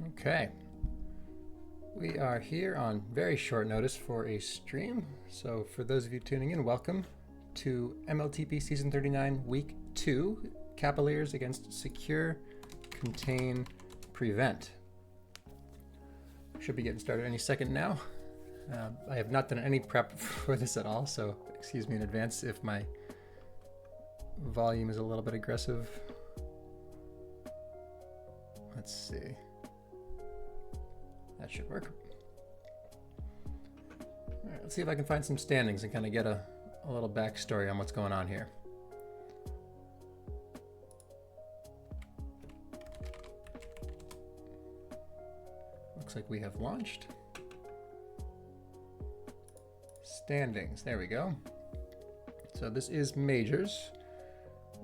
Okay, we are here on very short notice for a stream. So for those of you tuning in, welcome to MLTP Season 39, Week 2, Capaliers against Secure, Contain, Prevent. Should be getting started any second now. I have not done any prep for this at all, so excuse me in advance if my volume is a little bit aggressive. Let's see. That should work. All right, let's see if I can find some standings and kind of get a little backstory on what's going on here. Looks like we have launched. Standings, there we go. So this is majors.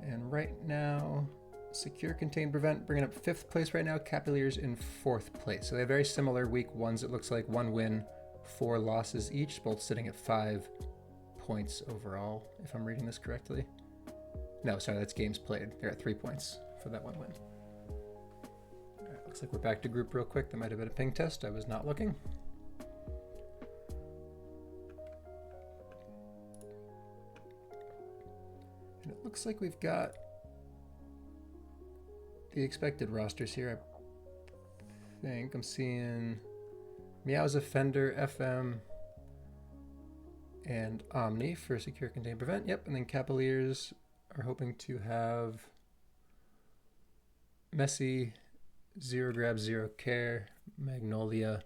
And right now, Secure, Contain, Prevent, bringing up 5th place right now. Capaliers in 4th place. So they have very similar week ones. It looks like 1 win, 4 losses each, both sitting at 5 points overall, if I'm reading this correctly. No, sorry, that's games played. They're at 3 points for that 1 win. All right, looks like we're back to group real quick. That might have been a ping test. I was not looking. And it looks like we've got the expected rosters here. I think I'm seeing Meow's Offender, FM, and Omni for Secure, Contain, Prevent. Yep, and then Capaliers are hoping to have Messy, Zero Grab, Zero Care, Magnolia,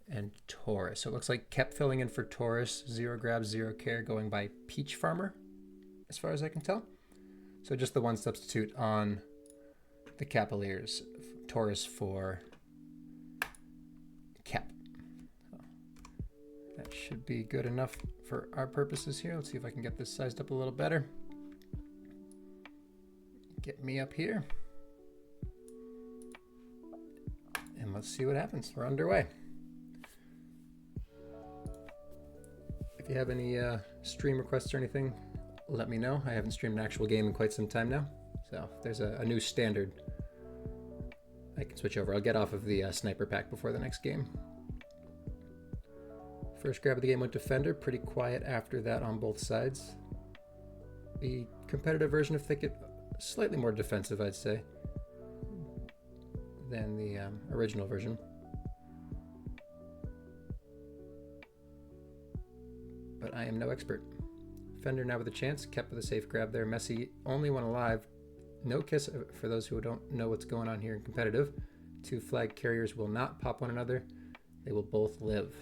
and Taurus. So it looks like kept filling in for Taurus, Zero Grab, Zero Care going by Peach Farmer, as far as I can tell. So just the one substitute on the Capaliers, Taurus for Cap. So that should be good enough for our purposes here. Let's see if I can get this sized up a little better. Get me up here. And let's see what happens. We're underway. If you have any stream requests or anything, let me know. I haven't streamed an actual game in quite some time now. So if there's a new standard, I can switch over. I'll get off of the sniper pack before the next game. First grab of the game went to Fender. Pretty quiet after that on both sides. The competitive version of Thicket, slightly more defensive, I'd say, than the original version. But I am no expert. Fender now with a chance, kept with a safe grab there. Messy, only one alive. No kiss for those who don't know what's going on here in competitive. 2 flag carriers will not pop one another. They will both live.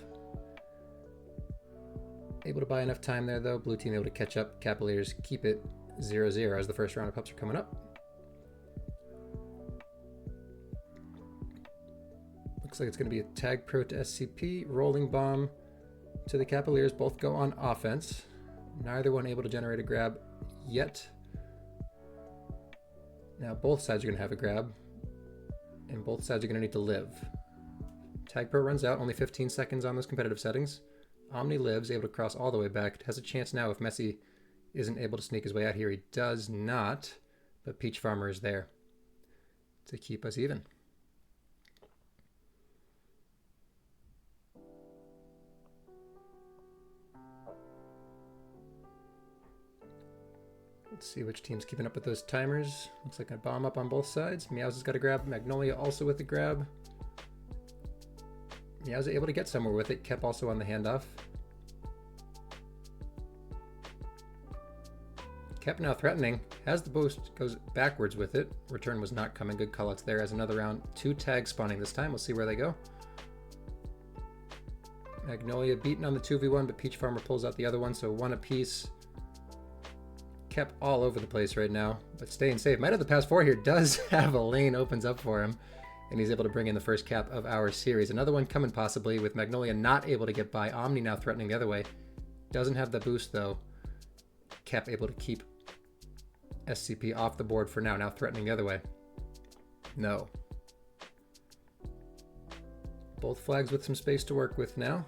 Able to buy enough time there though. Blue team able to catch up. Capaliers keep it 0-0 as the first round of pups are coming up. Looks like it's going to be a TagPro to SCP. Rolling bomb to the Capaliers. Both go on offense. Neither one able to generate a grab yet. Now both sides are going to have a grab, and both sides are going to need to live. TagPro runs out, only 15 seconds on those competitive settings. Omni lives, able to cross all the way back. Has a chance now if Messy isn't able to sneak his way out here. He does not, but Peach Farmer is there to keep us even. Let's see which team's keeping up with those timers. Looks like a bomb up on both sides. Meow's has got a grab. Magnolia also with the grab. Meow's able to get somewhere with it. Kep also on the handoff. Kep now threatening. Has the boost. Goes backwards with it. Return was not coming. Good callouts there as another round. 2 tags spawning this time. We'll see where they go. Magnolia beaten on the 2v1, but Peach Farmer pulls out the other one, so 1 apiece. Kept all over the place right now, but staying safe. Might have the pass 4 here. Does have a lane opens up for him, and he's able to bring in the first cap of our series. Another one coming possibly with Magnolia not able to get by. Omni now threatening the other way. Doesn't have the boost though. Cap able to keep SCP off the board for now. Now threatening the other way. No. Both flags with some space to work with now.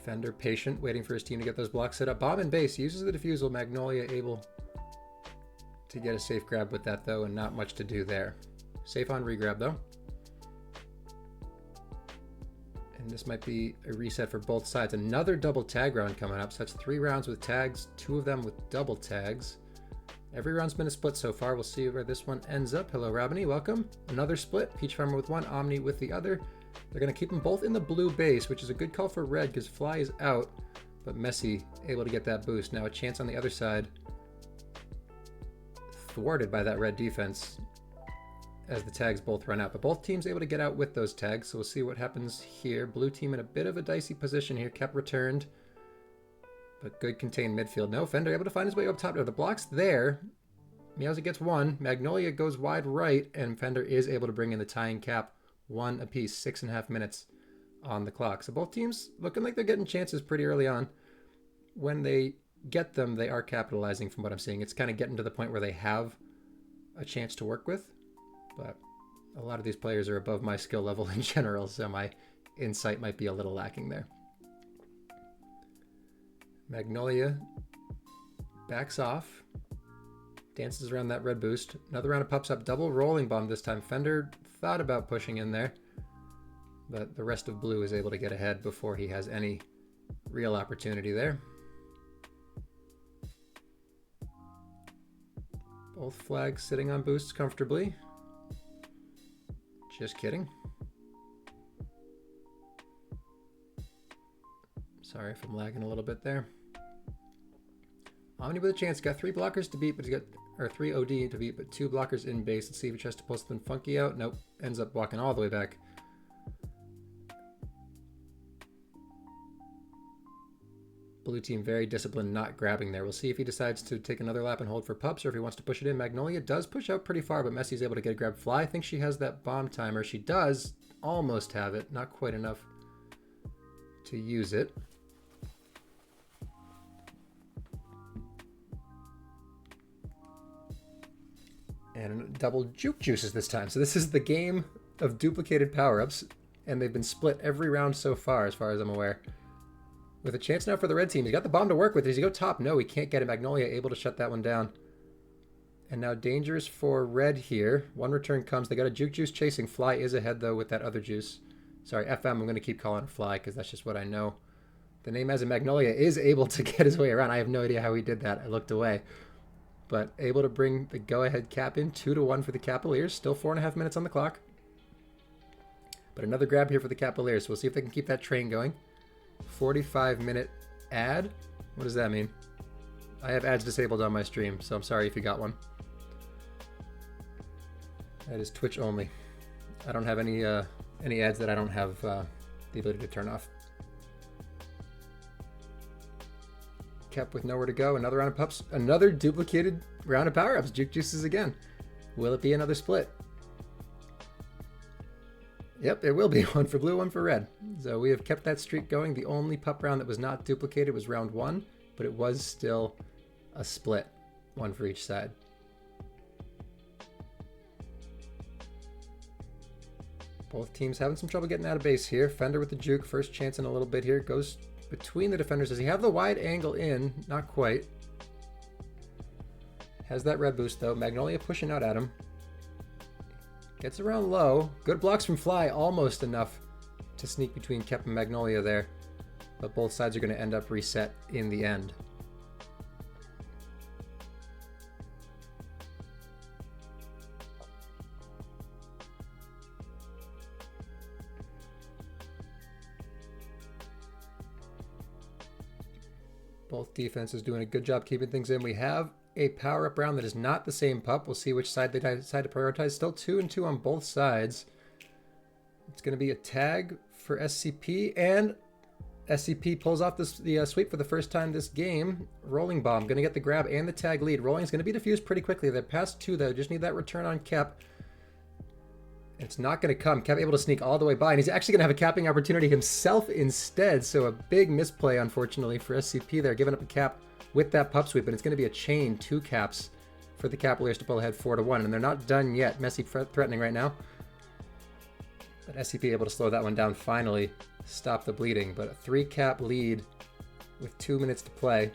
Fender patient, waiting for his team to get those blocks set up. Bomb and base uses the defusal. Magnolia able to get a safe grab with that though, and not much to do there. Safe on regrab though. And this might be a reset for both sides. Another double tag round coming up. So that's 3 rounds with tags, 2 of them with double tags. Every round's been a split so far. We'll see where this one ends up. Hello, Rabini, welcome. Another split. Peach Farmer with 1, Omni with the other. They're going to keep them both in the blue base, which is a good call for red because Fly is out, but Messy able to get that boost. Now a chance on the other side. Thwarted by that red defense as the tags both run out, but both teams able to get out with those tags, so we'll see what happens here. Blue team in a bit of a dicey position here. Kept returned, but good contained midfield. No, Fender able to find his way up top. Now the block's there. Meowsy gets 1. Magnolia goes wide right, and Fender is able to bring in the tying cap. 1 apiece, 6.5 minutes on the clock. So both teams looking like they're getting chances pretty early on. When they get them, they are capitalizing from what I'm seeing. It's kind of getting to the point where they have a chance to work with, but a lot of these players are above my skill level in general, so my insight might be a little lacking there. Magnolia backs off, dances around that red boost. Another round of pups up, double rolling bomb this time. Fender thought about pushing in there, but the rest of blue is able to get ahead before he has any real opportunity there. Both flags sitting on boosts comfortably. Just kidding. Sorry if I'm lagging a little bit there. Omni with a chance. Got 3 blockers to beat, but he's got, or 3 OD to beat, but 2 blockers in base. Let's see if he tries to pull something funky out. Nope. Ends up walking all the way back. Blue team very disciplined, not grabbing there. We'll see if he decides to take another lap and hold for pups, or if he wants to push it in. Magnolia does push out pretty far, but Messy's able to get a grab. Fly thinks she has that bomb timer. She does almost have it, not quite enough to use it. And double juke juices this time. So this is the game of duplicated power-ups, and they've been split every round so far as I'm aware. With a chance now for the red team. He's got the bomb to work with. Does he go top? No, he can't get it. Magnolia able to shut that one down. And now dangerous for red here. 1 return comes. They got a juke juice chasing. Fly is ahead though with that other juice. Sorry, FM, I'm going to keep calling her Fly because that's just what I know. The name as in Magnolia is able to get his way around. I have no idea how he did that. I looked away. But able to bring the go-ahead cap in. 2-1 for the Capaliers. Still 4.5 minutes on the clock. But another grab here for the Capaliers. So we'll see if they can keep that train going. 45-minute ad? What does that mean? I have ads disabled on my stream, so I'm sorry if you got one. That is Twitch only. I don't have any ads that I don't have the ability to turn off. Kept with nowhere to go. Another round of pups. Another duplicated round of power-ups. Juke juices again. Will it be another split? Yep, it will be. 1 for blue, 1 for red. So we have kept that streak going. The only pup round that was not duplicated was round 1, but it was still a split. 1 for each side. Both teams having some trouble getting out of base here. Fender with the juke. First chance in a little bit here. Goes between the defenders. Does he have the wide angle in? Not quite. Has that red boost though. Magnolia pushing out at him. Gets around low. Good blocks from Fly. Almost enough to sneak between Kep and Magnolia there. But both sides are going to end up reset in the end. Both defenses doing a good job keeping things in. We have a power-up round that is not the same pup. We'll see which side they decide to prioritize. Still 2-2 on both sides. It's going to be a tag for SCP, and SCP pulls off the sweep for the first time this game. Rolling Bomb going to get the grab and the tag lead. Rolling is going to be diffused pretty quickly. They're past 2 though. Just need that return on Kep. It's not going to come. Kep able to sneak all the way by, and he's actually going to have a capping opportunity himself instead. So a big misplay, unfortunately, for SCP there, giving up a cap with that pup sweep, and it's going to be a chain 2 caps for the Capaliers to pull ahead 4-1, and they're not done yet. Messy threatening right now, but SCP able to slow that one down, finally stop the bleeding. But a 3 cap lead with 2 minutes to play.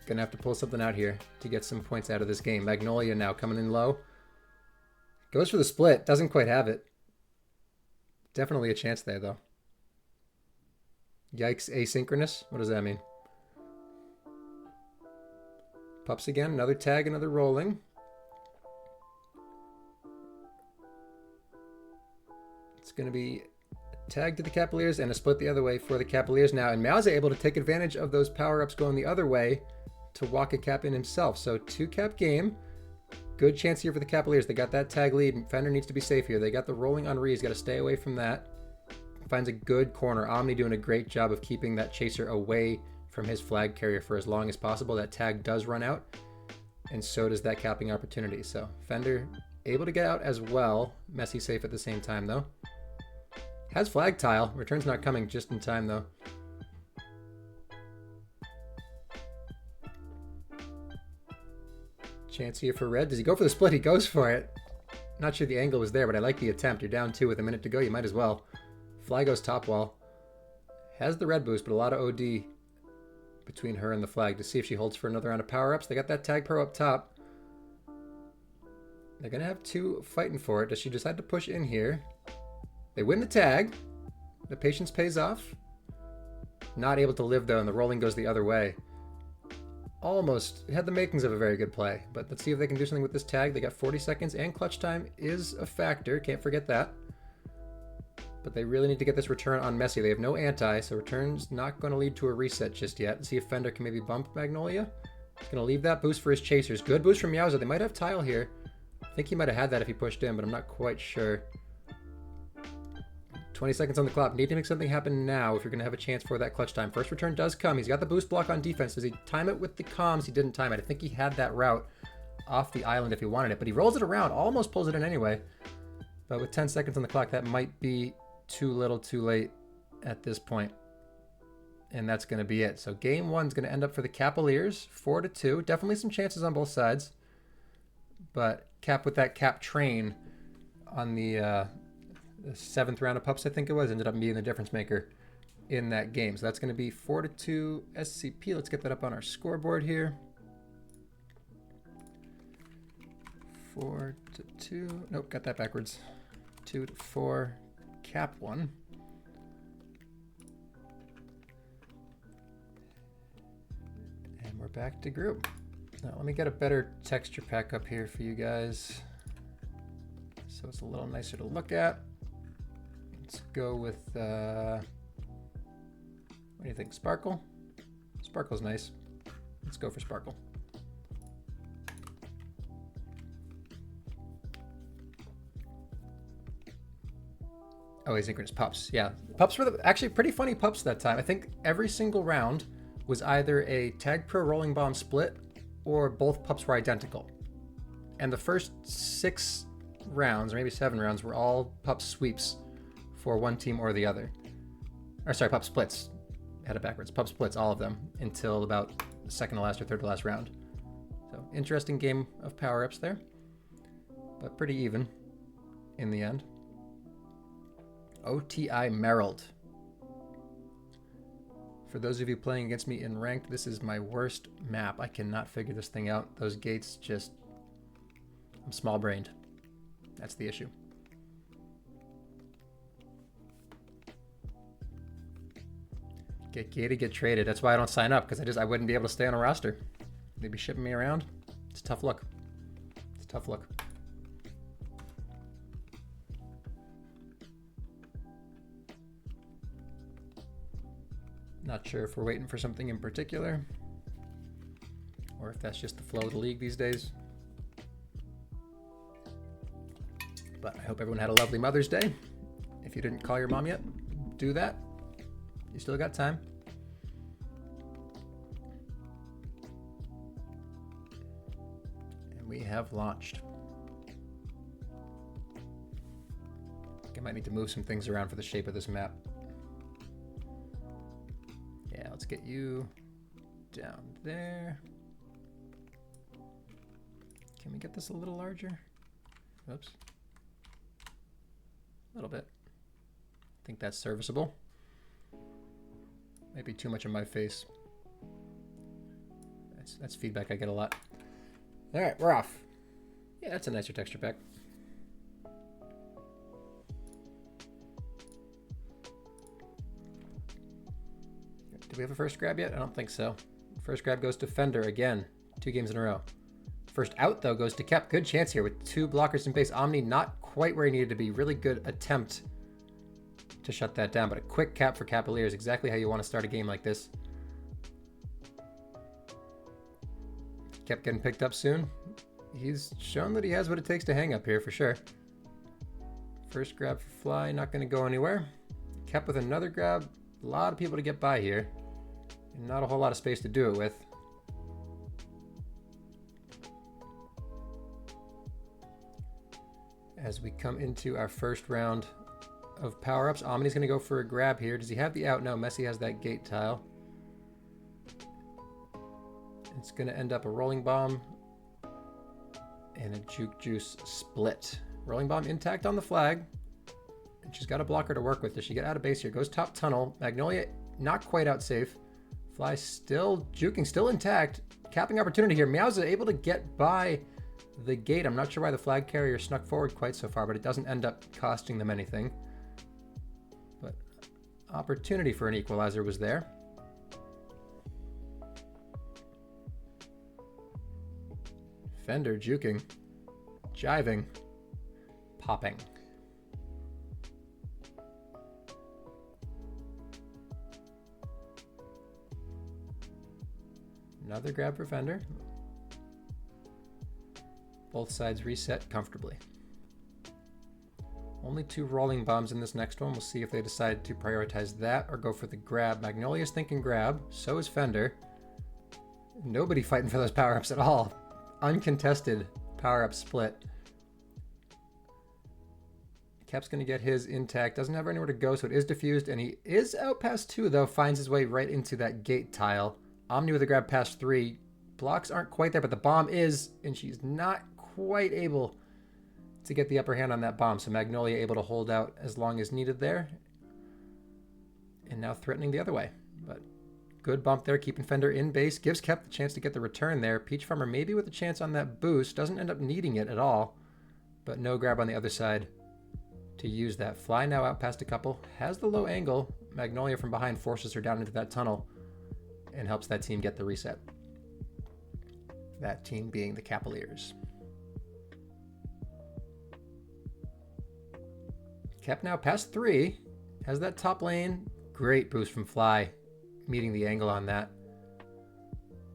Gonna have to pull something out here to get some points out of this game. Magnolia now coming in low. Goes for the split. Doesn't quite have it. Definitely a chance there, though. Yikes, asynchronous? What does that mean? Pups again. Another tag, another rolling. It's going to be a tag to the Capaliers and a split the other way for the Capaliers now. And Mao's able to take advantage of those power-ups going the other way to walk a cap in himself. So 2-cap game. Good chance here for the Capaliers. They got that tag lead. Fender needs to be safe here. They got the rolling on Ree. He's got to stay away from that. Finds a good corner. Omni doing a great job of keeping that chaser away from his flag carrier for as long as possible. That tag does run out, and so does that capping opportunity. So Fender able to get out as well. Messy safe at the same time, though. Has flag tile. Return's not coming just in time, though. Chance here for red. Does he go for the split? He goes for it. Not sure the angle was there, but I like the attempt. You're down 2 with a minute to go. You might as well. Fly goes top wall. Has the red boost, but a lot of OD between her and the flag to see if she holds for another round of power-ups. They got that TagPro up top. They're going to have 2 fighting for it. Does she decide to push in here? They win the tag. The patience pays off. Not able to live, though, and the rolling goes the other way. Almost had the makings of a very good play, but let's see if they can do something with this tag. They got 40 seconds, and clutch time is a factor. Can't forget that. But they really need to get this return on Messy. They have no anti, so return's not going to lead to a reset just yet. Let's see if Fender can maybe bump Magnolia. He's going to leave that boost for his chasers. Good boost from Meowser. They might have tile here. I think he might have had that if he pushed in, but I'm not quite sure. 20 seconds on the clock. Need to make something happen now if you're going to have a chance for that clutch time. First return does come. He's got the boost block on defense. Does he time it with the comms? He didn't time it. I think he had that route off the island if he wanted it, but he rolls it around. Almost pulls it in anyway. But with 10 seconds on the clock, that might be too little too late at this point. And that's going to be it. So game 1 is going to end up for the Capaliers, 4-2. Definitely some chances on both sides. But Cap with that Cap train on the 7th round of pups, I think it was, ended up being the difference maker in that game. So that's going to be 4-2 SCP. Let's get that up on our scoreboard here. 4-2. Nope, got that backwards. 2-4. Cap 1. And we're back to group. Now let me get a better texture pack up here for you guys so it's a little nicer to look at. Let's go with, what do you think, Sparkle? Sparkle's nice. Let's go for Sparkle. Oh, asynchronous pups. Yeah, pups were actually pretty funny pups that time. I think every single round was either a TagPro rolling bomb split or both pups were identical. And the first 6 rounds, or maybe 7 rounds, were all pup sweeps for one team or the other. Or sorry, pup splits. Had it backwards. Pup splits, all of them, until about the second to last or third to last round. So interesting game of power-ups there, but pretty even in the end. OTI Merrill. For those of you playing against me in ranked, this is my worst map. I cannot figure this thing out. Those gates just... I'm small-brained. That's the issue. Get gated, get traded. That's why I don't sign up, because I wouldn't be able to stay on a roster. They'd be shipping me around. It's a tough look. It's a tough look. Not sure if we're waiting for something in particular, or if that's just the flow of the league these days. But I hope everyone had a lovely Mother's Day. If you didn't call your mom yet, do that. You still got time. And we have launched. I think I might need to move some things around for the shape of this map. Yeah, let's get you down there. Can we get this a little larger? Oops. A little bit. I think that's serviceable. Maybe too much of my face. I That's feedback I get a lot. All right, we're off. Yeah, that's a nicer texture pack. Do we have a first grab yet? I don't think so. First grab goes to Fender again. 2 games in a row. First out, though, goes to Cap. Good chance here with 2 blockers in base. Omni not quite where he needed to be. Really good attempt to shut that down, but a quick cap for Capaliers. Exactly how you want to start a game like this. Kept getting picked up soon. He's shown that he has what it takes to hang up here for sure. First grab for Fly, not going to go anywhere. Kept with another grab. A lot of people to get by here. And not a whole lot of space to do it with. As we come into our first round of power-ups, Omni's going to go for a grab here. Does he have the out? No, Messi has that gate tile. It's going to end up a rolling bomb and a juke juice split. Rolling bomb intact on the flag. And she's got a blocker to work with. Does she get out of base here? Goes top tunnel. Magnolia not quite out safe. Fly still juking, still intact. Capping opportunity here. Meow's able to get by the gate. I'm not sure why the flag carrier snuck forward quite so far, but it doesn't end up costing them anything. But opportunity for an equalizer was there. Fender juking, jiving, popping. Another grab for Fender. Both sides reset comfortably. Only 2 rolling bombs in this next one. We'll see if they decide to prioritize that or go for the grab. Magnolia's thinking grab. So is Fender. Nobody fighting for those power-ups at all. Uncontested power-up split. Cap's going to get his intact. Doesn't have anywhere to go, so it is diffused. And he is out past 2, though. Finds his way right into that gate tile. Omni with a grab past 3. Blocks aren't quite there, but the bomb is. And she's not quite able to get the upper hand on that bomb. So Magnolia able to hold out as long as needed there. And now threatening the other way. But good bump there, keeping Fender in base. Gives Kep the chance to get the return there. Peach Farmer maybe with a chance on that boost. Doesn't end up needing it at all. But no grab on the other side to use that. Fly now out past a couple. Has the low angle. Magnolia from behind forces her down into that tunnel and helps that team get the reset. That team being the Capaliers. Kep now past 3. Has that top lane. Great boost from Fly. Meeting the angle on that.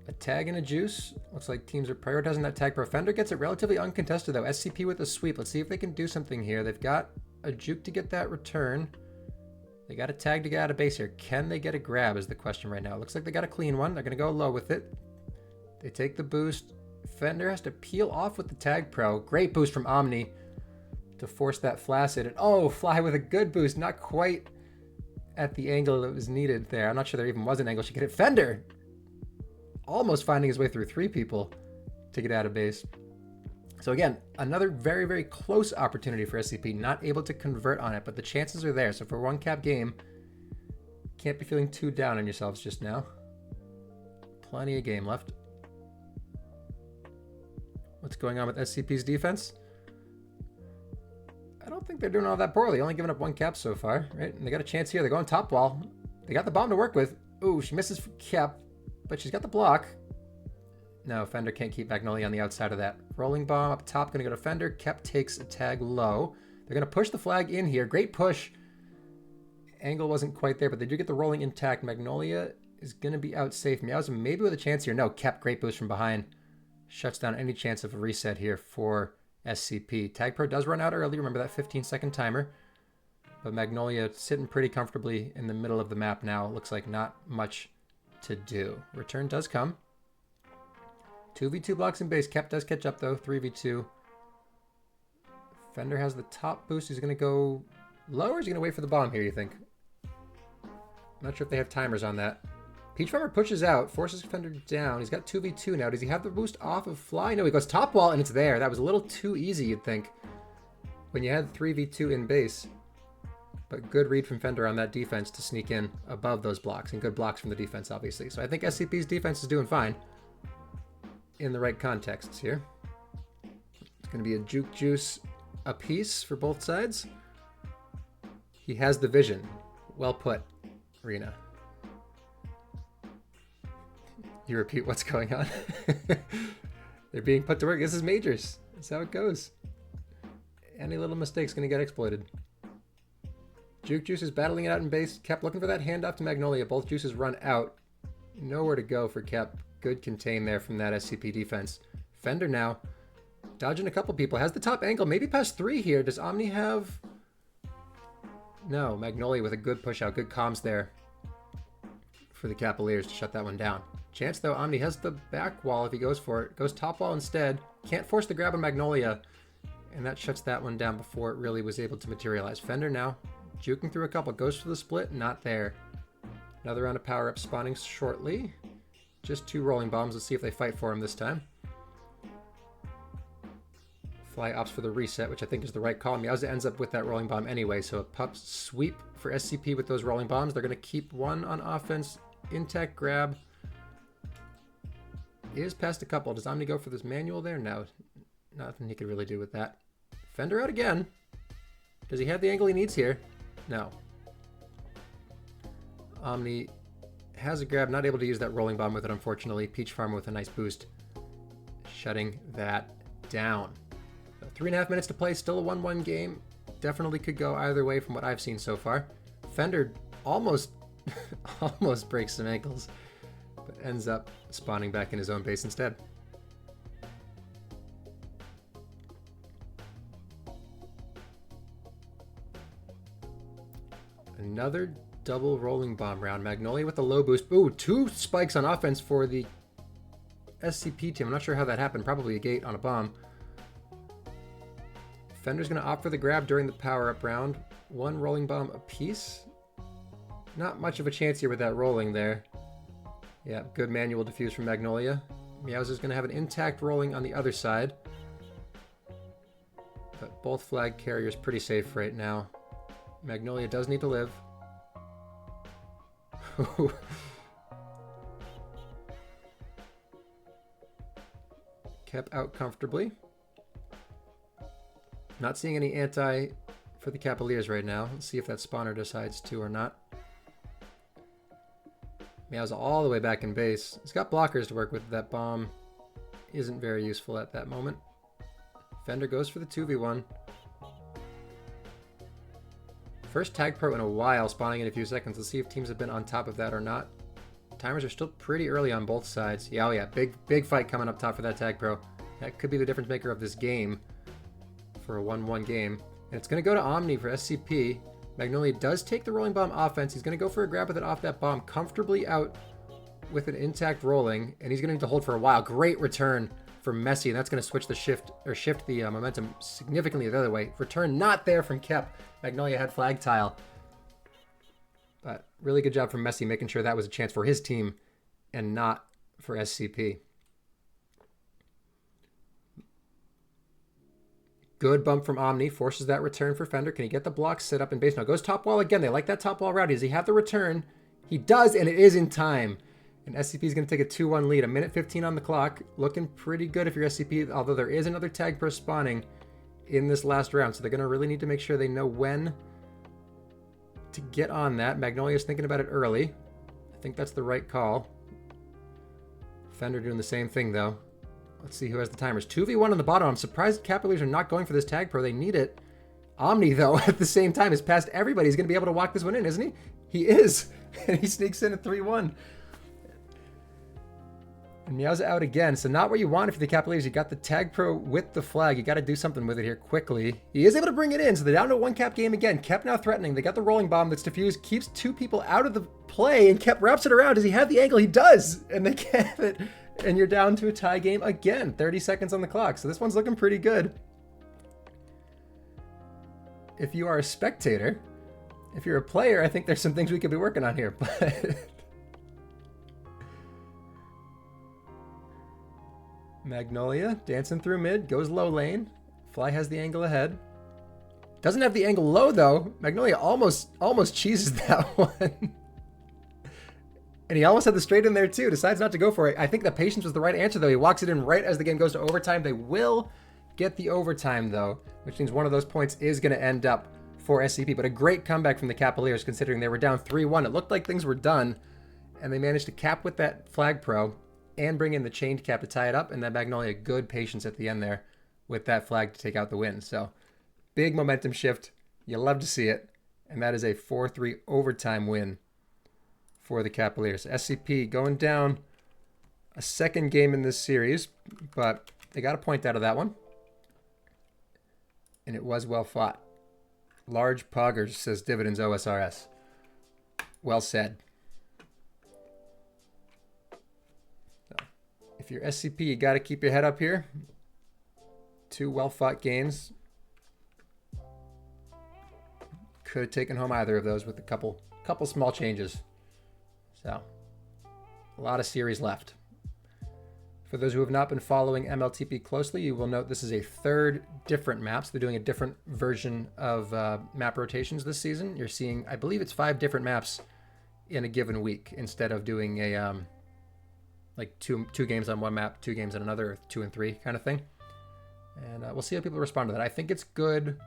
A tag and a juice. Looks like teams are prioritizing that TagPro. Fender gets it relatively uncontested though. SCP with a sweep. Let's see if they can do something here. They've got a juke to get that return. They got a tag to get out of base here. Can they get a grab is the question right now. Looks like they got a clean one. They're going to go low with it. They take the boost. Fender has to peel off with the TagPro. Great boost from Omni to force that Flaccid. And oh, Fly with a good boost. Not quite at the angle that was needed there. I'm not sure there even was an angle she could hit. Fender almost finding his way through 3 people to get out of base. So again, another very, very close opportunity for SCP. Not able to convert on it, but the chances are there. So for 1 cap game, can't be feeling too down on yourselves just now. Plenty of game left. What's going on with SCP's defense? I don't think they're doing all that poorly. Only giving up 1 cap so far, right? And they got a chance here. They're going top wall. They got the bomb to work with. Ooh, she misses for Cap, but she's got the block. No, Fender can't keep Magnolia on the outside of that. Rolling bomb up top, gonna go to Fender. Kep takes a tag low. They're gonna push the flag in here. Great push. Angle wasn't quite there, but they do get the rolling intact. Magnolia is gonna be out safe. Meows maybe with a chance here. No, Kep, great boost from behind. Shuts down any chance of a reset here for SCP. TagPro does run out early. Remember that 15-second timer. But Magnolia sitting pretty comfortably in the middle of the map now. Looks like not much to do. Return does come. 2v2 blocks in base. Kep does catch up though. 3v2. Fender has the top boost. He's going to go low or is he going to wait for the bomb here, you think? Not sure if they have timers on that. Peach Farmer pushes out, forces Fender down. He's got 2v2 now. Does he have the boost off of Fly? No, he goes top wall and it's there. That was a little too easy, you'd think, when you had 3v2 in base. But good read from Fender on that defense to sneak in above those blocks. And good blocks from the defense, obviously. So I think SCP's defense is doing fine. in the right contexts here. It's going to be a juke juice apiece for both sides. He has the vision. Well put, Rena. You repeat what's going on. They're being put to work. This is Majors. That's how it goes. Any little mistake's going to get exploited. Juke Juice is battling it out in base. Kep looking for that handoff to Magnolia. Both juices run out. Nowhere to go for Kep. Good contain there from that SCP defense. Fender now. Dodging a couple people. Has the top angle. Maybe past 3 here. Does Omni have... No. Magnolia with a good push out. Good comms there for the Capaliers to shut that one down. Chance though. Omni has the back wall if he goes for it. Goes top wall instead. Can't force the grab on Magnolia. And that shuts that one down before it really was able to materialize. Fender now. Juking through a couple. Goes for the split. Not there. Another round of power-up spawning shortly. Just 2 rolling bombs. Let's see if they fight for him this time. Fly opts for the reset, which I think is the right call. Meowza ends up with that rolling bomb anyway, so a pup sweep for SCP with those rolling bombs. They're going to keep 1 on offense. Intact grab. Is past a couple. Does Omni go for this manual there? No. Nothing he could really do with that. Fender out again. Does he have the angle he needs here? No. Omni has a grab, not able to use that rolling bomb with it, unfortunately. Peach Farmer with a nice boost. Shutting that down. So 3.5 minutes to play, still a 1-1 game. Definitely could go either way from what I've seen so far. Fender almost breaks some ankles, but ends up spawning back in his own base instead. Another double rolling bomb round. Magnolia with a low boost. Ooh, 2 spikes on offense for the SCP team. I'm not sure how that happened. Probably a gate on a bomb. Fender's going to opt for the grab during the power-up round. 1 rolling bomb apiece. Not much of a chance here with that rolling there. Yeah, good manual defuse from Magnolia. Meowza's going to have an intact rolling on the other side. But both flag carriers pretty safe right now. Magnolia does need to live. Kept out comfortably. Not seeing any anti for the Capaliers right now. Let's see if that spawner decides to or not. Meowza all the way back in base. He's got blockers to work with. That bomb isn't very useful at that moment. Fender goes for the 2v1. First TagPro in a while, spawning in a few seconds. Let's see if teams have been on top of that or not. Timers are still pretty early on both sides. Yeah, oh yeah, big fight coming up top for that TagPro. That could be the difference maker of this game for a 1-1 game. And it's going to go to Omni for SCP. Magnolia does take the rolling bomb offense. He's going to go for a grab with it off that bomb, comfortably out with an intact rolling, and he's going to need to hold for a while. Great return for Messi, and that's going to switch the shift the momentum significantly the other way. Return not there from Kep. Magnolia had flag tile. But really good job from Messi making sure that was a chance for his team and not for SCP. Good bump from Omni. Forces that return for Fender. Can he get the block set up in base? Now goes top wall again. They like that top wall route. Does he have the return? He does, and it is in time. And SCP is going to take a 2-1 lead. 1:15 on the clock. Looking pretty good if you're SCP, although there is another TagPro spawning in this last round. So they're going to really need to make sure they know when to get on that. Magnolia's thinking about it early. I think that's the right call. Fender doing the same thing, though. Let's see who has the timers. 2v1 on the bottom. I'm surprised Capaliers are not going for this TagPro. They need it. Omni, though, at the same time, is past everybody. He's going to be able to walk this one in, isn't he? He is. And he sneaks in at 3-1. And Meowza out again. So not what you want if you're the Capaliers. You got the TagPro with the flag. You got to do something with it here quickly. He is able to bring it in. So they're down to a 1-cap game again. Kep now threatening. They got the rolling bomb that's diffused. Keeps 2 people out of the play. And Kep wraps it around. Does he have the angle? He does. And they can't have it. And you're down to a tie game again. 30 seconds on the clock. So this one's looking pretty good. If you are a spectator, if you're a player, I think there's some things we could be working on here. But Magnolia dancing through mid, goes low lane. Fly has the angle ahead. Doesn't have the angle low though. Magnolia almost cheeses that one. And he almost had the straight in there too. Decides not to go for it. I think the patience was the right answer though. He walks it in right as the game goes to overtime. They will get the overtime though, which means one of those points is going to end up for SCP. But a great comeback from the Capaliers considering they were down 3-1. It looked like things were done, and they managed to cap with that TagPro and bring in the chained cap to tie it up. And then Magnolia, good patience at the end there with that flag to take out the win. So big momentum shift. You love to see it. And that is a 4-3 overtime win for the Capaliers. SCP going down a second game in this series, but they got a point out of that one. And it was well fought. Large Poggers, says Dividends OSRS. Well said. So, if you're SCP, you got to keep your head up here. 2 well-fought games. Could have taken home either of those with a couple small changes. So, a lot of series left. For those who have not been following MLTP closely, you will note this is a third different map. So they're doing a different version of map rotations this season. You're seeing, I believe it's 5 different maps in a given week instead of doing a like two games on one map, 2 games on another, or 2 and 3 kind of thing. And we'll see how people respond to that. I think it's good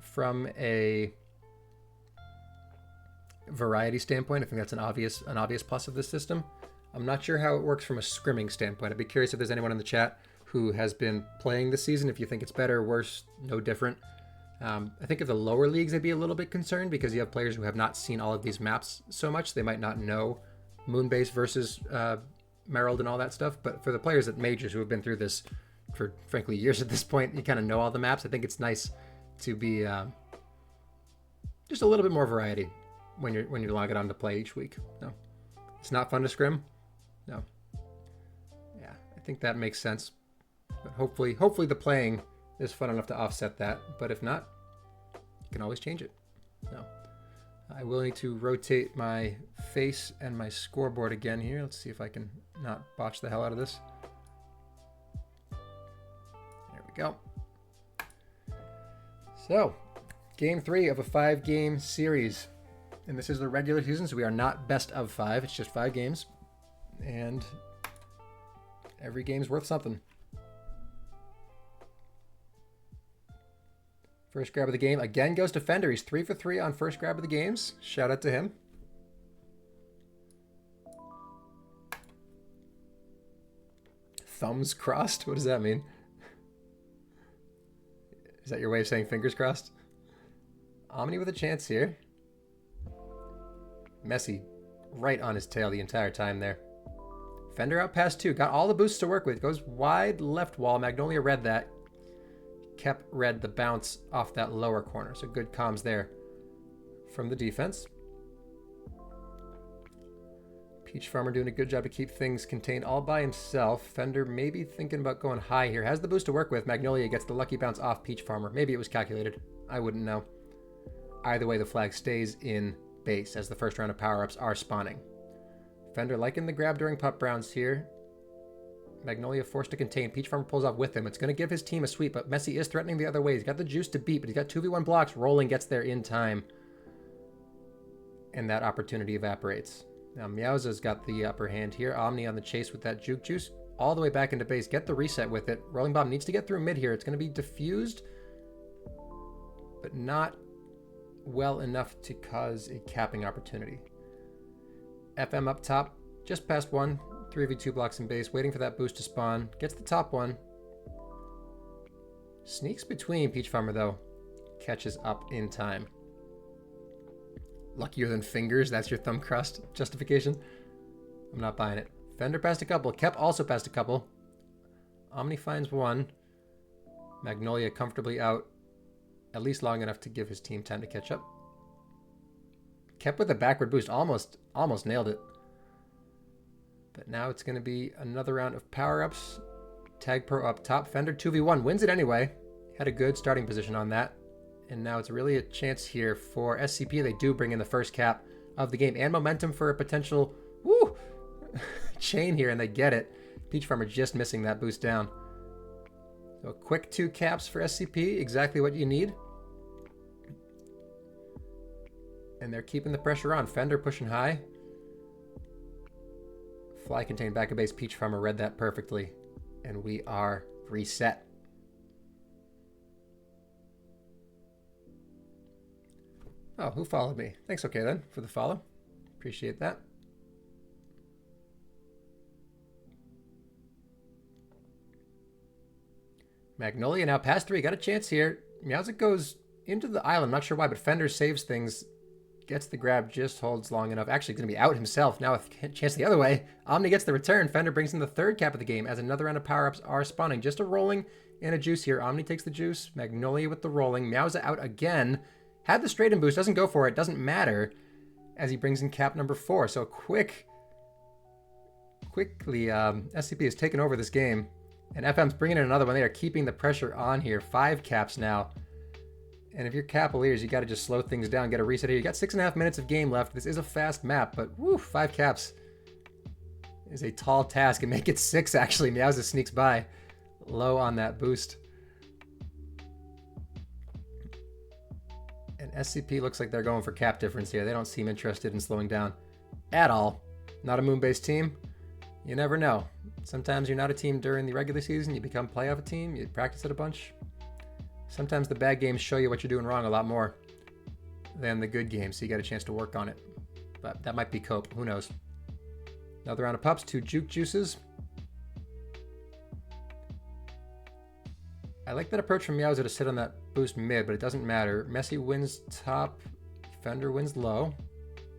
from a variety standpoint. I think that's an obvious plus of this system. I'm not sure how it works from a scrimming standpoint. I'd be curious if there's anyone in the chat who has been playing this season, if you think it's better, worse, no different. I think if the lower leagues, I'd be a little bit concerned because you have players who have not seen all of these maps so much. They might not know Moonbase versus Merrill and all that stuff. But for the players at Majors who have been through this for, frankly, years at this point, you kind of know all the maps. I think it's nice to be just a little bit more variety when you're logging on to play each week. No, it's not fun to scrim. No. Yeah, I think that makes sense. But hopefully the playing is fun enough to offset that. But if not, you can always change it. No. I will need to rotate my face and my scoreboard again here. Let's see if I can not botch the hell out of this. There we go. So, game 3 of a 5-game series. And this is the regular season, so we are not best of 5. It's just 5 games. And every game's worth something. First grab of the game again goes to Fender. He's 3 for 3 on first grab of the games. Shout out to him. Thumbs crossed? What does that mean? Is that your way of saying fingers crossed? Omni with a chance here. Messi right on his tail the entire time there. Fender out past 2. Got all the boosts to work with. Goes wide left wall. Magnolia read that. Kep read the bounce off that lower corner. So good comms there from the defense. Peach Farmer doing a good job to keep things contained all by himself. Fender maybe thinking about going high here. Has the boost to work with. Magnolia gets the lucky bounce off Peach Farmer. Maybe it was calculated. I wouldn't know. Either way, the flag stays in base as the first round of power-ups are spawning. Fender liking the grab during pup browns here. Magnolia forced to contain. Peach Farmer pulls off with him. It's going to give his team a sweep, but Messi is threatening the other way. He's got the juice to beat, but he's got 2v1 blocks. Rolling gets there in time. And that opportunity evaporates. Now Meowza's got the upper hand here. Omni on the chase with that juke juice. All the way back into base. Get the reset with it. Rolling Bomb needs to get through mid here. It's going to be diffused, but not well enough to cause a capping opportunity. FM up top, just past 1. 3v2 blocks in base, waiting for that boost to spawn. Gets the top one. Sneaks between Peach Farmer, though. Catches up in time. Luckier than fingers, that's your thumb crust justification. I'm not buying it. Fender passed a couple. Kep also passed a couple. Omni finds 1. Magnolia comfortably out. At least long enough to give his team time to catch up. Kep with a backward boost. Almost nailed it. But now it's going to be another round of power-ups. TagPro up top. Fender 2v1. Wins it anyway. Had a good starting position on that. And now it's really a chance here for SCP. They do bring in the first cap of the game. And momentum for a potential chain here. And they get it. Peach Farmer just missing that boost down. So a quick 2 caps for SCP. Exactly what you need. And they're keeping the pressure on. Fender pushing high. Fly contained back of base. Peach Farmer read that perfectly. And we are reset. Oh, who followed me? Thanks, okay then, for the follow. Appreciate that. Magnolia now past 3. Got a chance here. Meowstic goes into the island. Not sure why, but Fender saves things. Gets the grab, just holds long enough. Actually, going to be out himself. Now a chance the other way. Omni gets the return. Fender brings in the 3rd cap of the game as another round of power-ups are spawning. Just a rolling and a juice here. Omni takes the juice. Magnolia with the rolling. Meowza out again. Had the straight-in boost. Doesn't go for it. Doesn't matter as he brings in cap number 4. So quickly, SCP has taken over this game. And FM's bringing in another one. They are keeping the pressure on here. 5 caps now. And if you're Capaliers, you got to just slow things down, get a reset here. You got 6.5 minutes of game left. This is a fast map, but woo, 5 caps is a tall task. And make it 6, actually. Meowza sneaks by. Low on that boost. And SCP looks like they're going for cap difference here. They don't seem interested in slowing down at all. Not a moon-based team. You never know. Sometimes you're not a team during the regular season. You become playoff a team. You practice it a bunch. Sometimes the bad games show you what you're doing wrong a lot more than the good games, so you got a chance to work on it. But that might be cope. Who knows? Another round of pups. 2 juke juices. I like that approach from Meowza to sit on that boost mid, but it doesn't matter. Messy wins top. Fender wins low.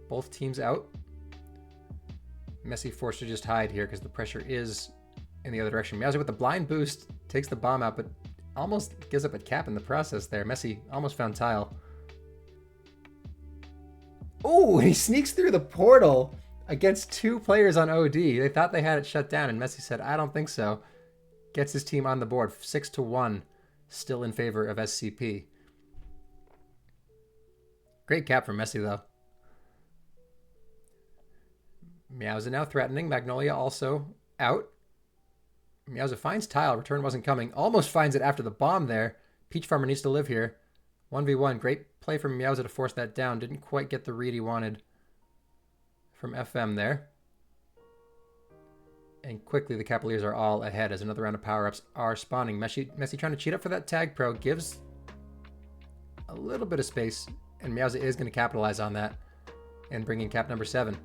Both teams out. Messy forced to just hide here because the pressure is in the other direction. Meowza with the blind boost takes the bomb out, but almost gives up a cap in the process there. Messy almost found tile. Oh, he sneaks through the portal against 2 players on OD. They thought they had it shut down, and Messy said, I don't think so. Gets his team on the board. 6-1, still in favor of SCP. Great cap from Messy, though. Meowza now threatening. Magnolia also out. Meowza finds tile. Return wasn't coming. Almost finds it after the bomb there. Peach Farmer needs to live here. 1v1. Great play from Meowza to force that down. Didn't quite get the read he wanted from FM there. And quickly the Capaliers are all ahead as another round of power-ups are spawning. Messy trying to cheat up for that TagPro. Gives a little bit of space. And Meowza is going to capitalize on that and bring in cap number 7.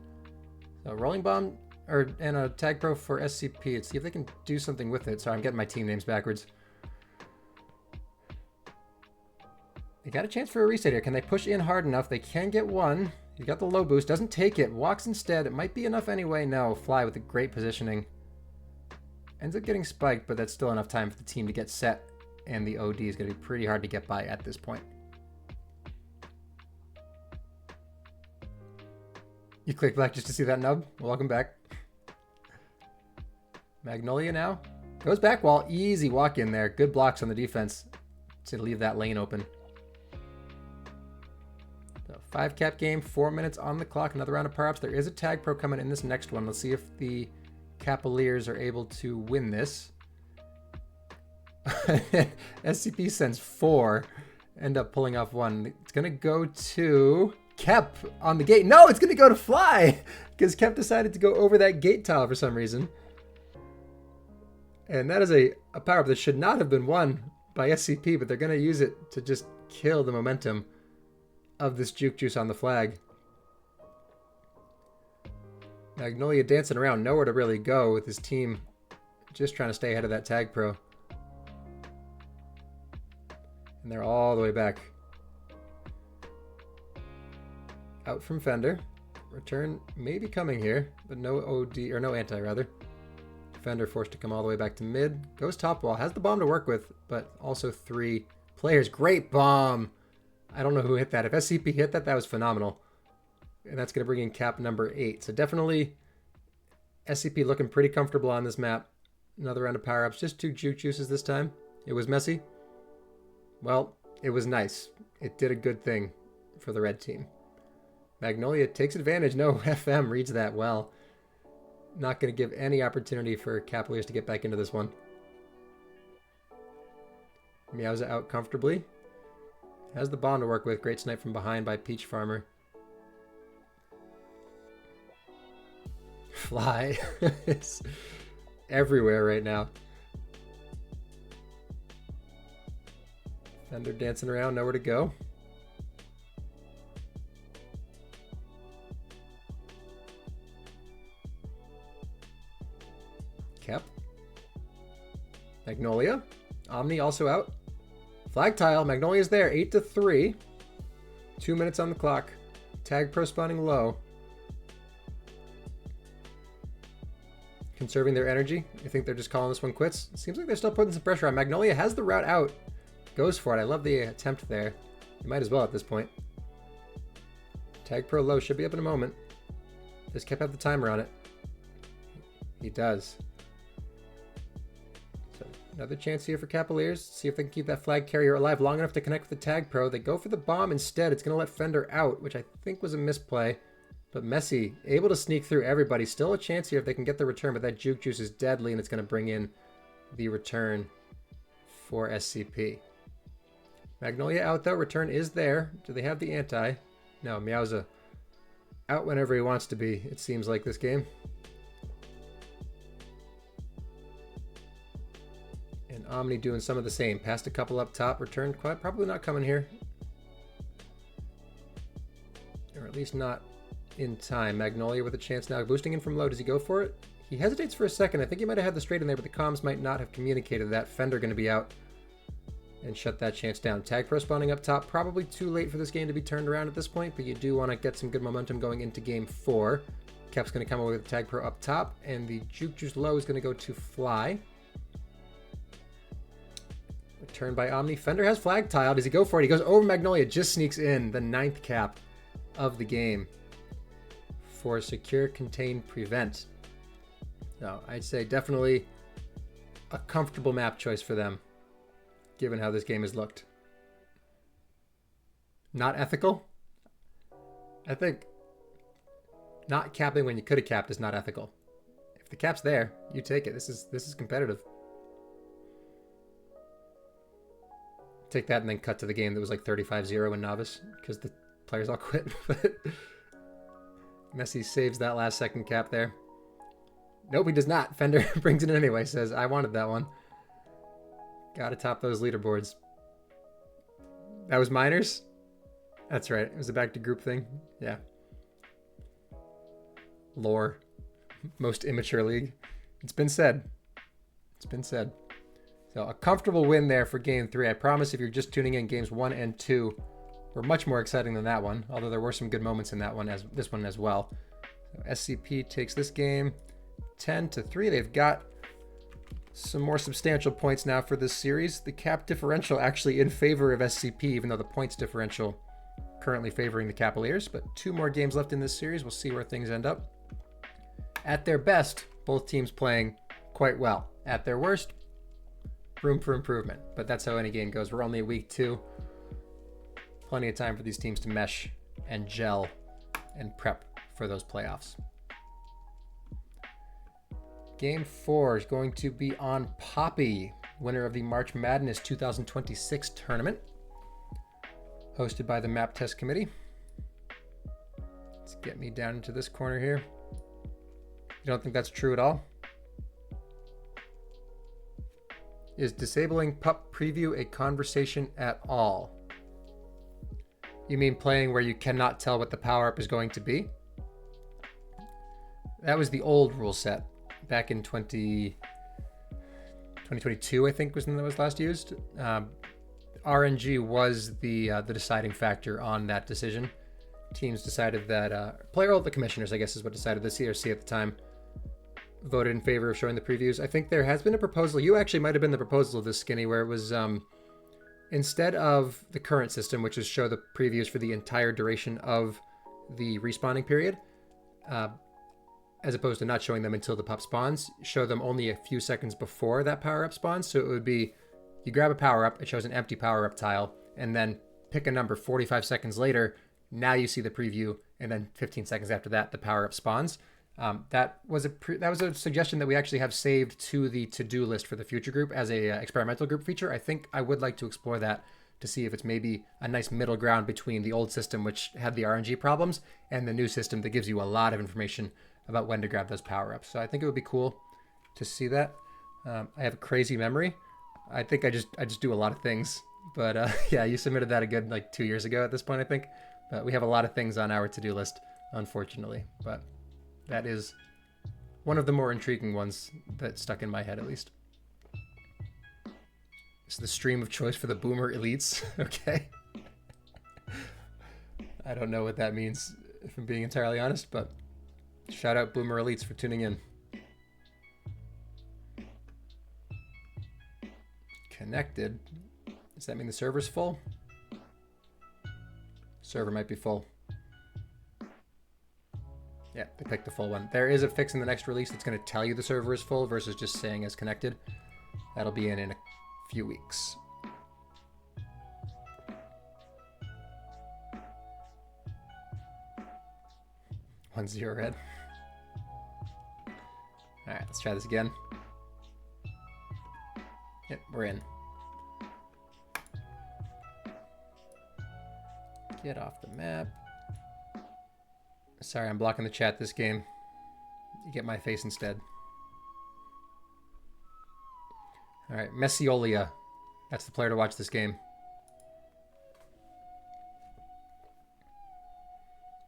So rolling bomb and a TagPro for SCP. Let's see if they can do something with it. Sorry, I'm getting my team names backwards. They got a chance for a reset here. Can they push in hard enough? They can get one. He got the low boost. Doesn't take it. Walks instead. It might be enough anyway. No. Fly with a great positioning. Ends up getting spiked, but that's still enough time for the team to get set. And the OD is going to be pretty hard to get by at this point. You click back just to see that nub? Welcome back. Magnolia now. Goes back wall. Easy walk in there. Good blocks on the defense to leave that lane open. So 5 cap game. 4 minutes on the clock. Another round of power-ups. There is a TagPro coming in this next one. Let's see if the Capaliers are able to win this. SCP sends 4. End up pulling off 1. It's going to go to Kep on the gate. No, it's going to go to Fly because Kep decided to go over that gate tile for some reason. And that is a power-up that should not have been won by SCP, but they're going to use it to just kill the momentum of this juke juice on the flag. Magnolia dancing around, nowhere to really go with his team just trying to stay ahead of that TagPro. And they're all the way back. Out from Fender. Return may be coming here, but no OD, or no anti rather. Fender forced to come all the way back to mid. Goes top wall, has the bomb to work with, but also 3 players. Great bomb! I don't know who hit that. If SCP hit that, that was phenomenal. And that's going to bring in cap number 8. So definitely SCP looking pretty comfortable on this map. Another round of power-ups. Just 2 juke juices this time. It was messy. Well, it was nice. It did a good thing for the red team. Magnolia takes advantage. No, FM reads that well. Not going to give any opportunity for Capaliers to get back into this one. Meowza out comfortably. Has the bomb to work with. Great snipe from behind by Peach Farmer. fly is everywhere right now. Fender dancing around, nowhere to go. Cap. Magnolia. Omni also out. Flag tile. Magnolia's there. 8-3. 2 minutes on the clock. TagPro spawning low. Conserving their energy. You think they're just calling this one quits? It seems like they're still putting some pressure on. Magnolia has the route out. Goes for it. I love the attempt there. You might as well at this point. TagPro low. Should be up in a moment. Just kept up the timer on it. He does. So another chance here for Capaliers. See if they can keep that flag carrier alive long enough to connect with the TagPro. They go for the bomb instead. It's going to let Fender out, which I think was a misplay. But Messi able to sneak through everybody. Still a chance here if they can get the return, but that juke juice is deadly, and it's going to bring in the return for SCP. Magnolia out though. Return is there. Do they have the anti? No, Meowza out whenever he wants to be, it seems like this game. And Omni doing some of the same. Passed a couple up top. Return quad probably not coming here. Or at least not in time. Magnolia with a chance now. Boosting in from low. Does he go for it? He hesitates for a second. I think he might have had the straight in there, but the comms might not have communicated that. Fender going to be out and shut that chance down. TagPro spawning up top. Probably too late for this game to be turned around at this point, but you do want to get some good momentum going into game 4. Cap's going to come away with the TagPro up top, and the juke juice low is going to go to fly. Return by Omni. Fender has flag tile. Does he go for it? He goes over Magnolia. Just sneaks in the 9th cap of the game for secure, contain, prevent. So I'd say definitely a comfortable map choice for them, given how this game has looked. Not ethical? I think not capping when you could have capped is not ethical. If the cap's there, you take it. This is competitive. Take that and then cut to the game that was like 35-0 in Novice because the players all quit. But Messi saves that last second cap there. Nope, he does not. Fender brings it in anyway, says, I wanted that one. Gotta top those leaderboards. That was minors? That's right. It was a back to group thing. Yeah. Lore. Most immature league. It's been said. It's been said. So a comfortable win there for game 3. I promise if you're just tuning in, games 1 and 2 were much more exciting than that one, although there were some good moments in that one, as this one as well. So SCP takes this game 10-3. They've got some more substantial points now for this series. The cap differential actually in favor of SCP, even though the points differential currently favoring the Capaliers. But 2 more games left in this series. We'll see where things end up. At their best, both teams playing quite well. At their worst, room for improvement. But that's how any game goes. We're only week 2. Plenty of time for these teams to mesh and gel and prep for those playoffs. Game 4 is going to be on Poppy, winner of the March Madness 2026 tournament, hosted by the Map Test Committee. Let's get me down into this corner here. You don't think that's true at all? Is disabling pup preview a conversation at all? You mean playing where you cannot tell what the power-up is going to be? That was the old rule set back in 2022, I think was when that was last used. RNG was the deciding factor on that decision. Teams decided that, the commissioners, I guess is what decided, the CRC at the time, voted in favor of showing the previews. I think there has been a proposal, you actually might have been the proposal of this, Skinny, where it was, instead of the current system, which is show the previews for the entire duration of the respawning period, as opposed to not showing them until the pup spawns, show them only a few seconds before that power-up spawns. So it would be, you grab a power-up, it shows an empty power-up tile, and then pick a number 45 seconds later, now you see the preview, and then 15 seconds after that, the power-up spawns. That was a suggestion that we actually have saved to the to-do list for the future group as a experimental group feature. I think I would like to explore that to see if it's maybe a nice middle ground between the old system, which had the RNG problems, and the new system that gives you a lot of information about when to grab those power-ups. So I think it would be cool to see that. I have a crazy memory. I think I just do a lot of things. But yeah, you submitted that a good like 2 years ago at this point, I think. But we have a lot of things on our to-do list, unfortunately. But that is one of the more intriguing ones that stuck in my head, at least. It's the stream of choice for the boomer elites. Okay. I don't know what that means, if I'm being entirely honest, but shout out boomer elites for tuning in. Connected. Does that mean the server's full? Server might be full. Yeah, they picked the full one. There is a fix in the next release that's going to tell you the server is full versus just saying it's connected. That'll be in a few weeks. One zero red. All right, let's try this again. Yep, we're in. Get off the map. Sorry, I'm blocking the chat this game. You get my face instead. All right, Messiolia. That's the player to watch this game.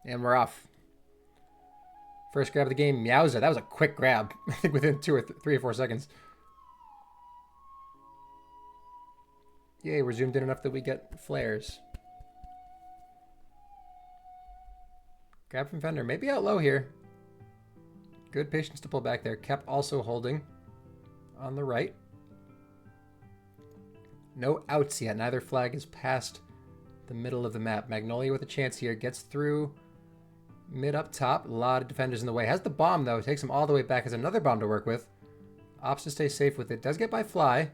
And we're off. First grab of the game, Meowza. That was a quick grab. I think within 3 or 4 seconds. Yay, we're zoomed in enough that we get flares. Grab from Fender. Maybe out low here. Good patience to pull back there. Cap also holding on the right. No outs yet. Neither flag is past the middle of the map. Magnolia with a chance here. Gets through mid up top. A lot of defenders in the way. Has the bomb, though. Takes him all the way back. Has another bomb to work with. Opts to stay safe with it. Does get by fly.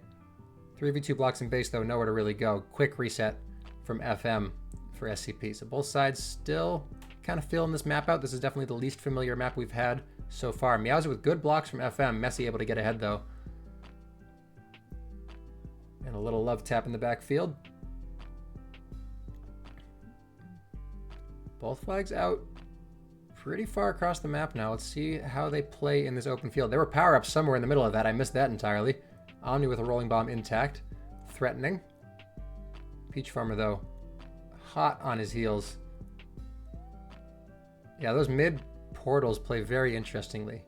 3v2 blocks in base, though. Nowhere to really go. Quick reset from FM for SCP. So both sides still kind of filling this map out. This is definitely the least familiar map we've had so far. Meowza with good blocks from FM. Messi able to get ahead, though. And a little love tap in the backfield. Both flags out pretty far across the map now. Let's see how they play in this open field. There were power-ups somewhere in the middle of that. I missed that entirely. Omni with a rolling bomb intact. Threatening. Peach Farmer, though, hot on his heels. Yeah, those mid portals play very interestingly.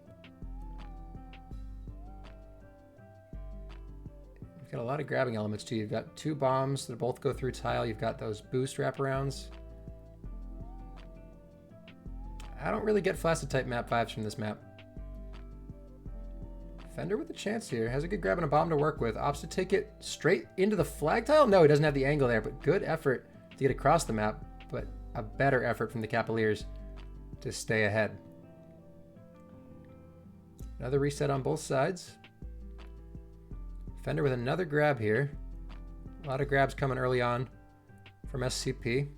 You've got a lot of grabbing elements too. You've got 2 bombs that both go through tile. You've got those boost wraparounds. I don't really get flaccid type map vibes from this map. Fender with a chance here. Has a good grab and a bomb to work with. Opts to take it straight into the flag tile? No, he doesn't have the angle there, but good effort to get across the map, but a better effort from the Capaliers to stay ahead. Another reset on both sides. Fender with another grab here. A lot of grabs coming early on from SCP,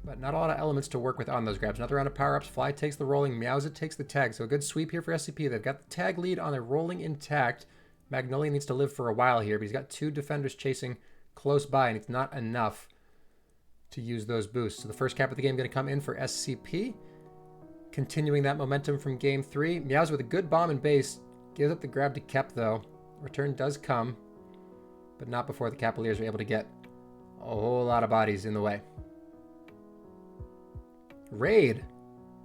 but not a lot of elements to work with on those grabs. Another round of power-ups. Fly takes the rolling. Meowza takes the tag. So a good sweep here for SCP. They've got the tag lead on their rolling intact. Magnolia needs to live for a while here, but he's got 2 defenders chasing close by, and it's not enough to use those boosts. So the first cap of the game going to come in for SCP. Continuing that momentum from game 3. Meowza with a good bomb in base. Gives up the grab to Kep, though. Return does come, but not before the Capaliers are able to get a whole lot of bodies in the way. Raid.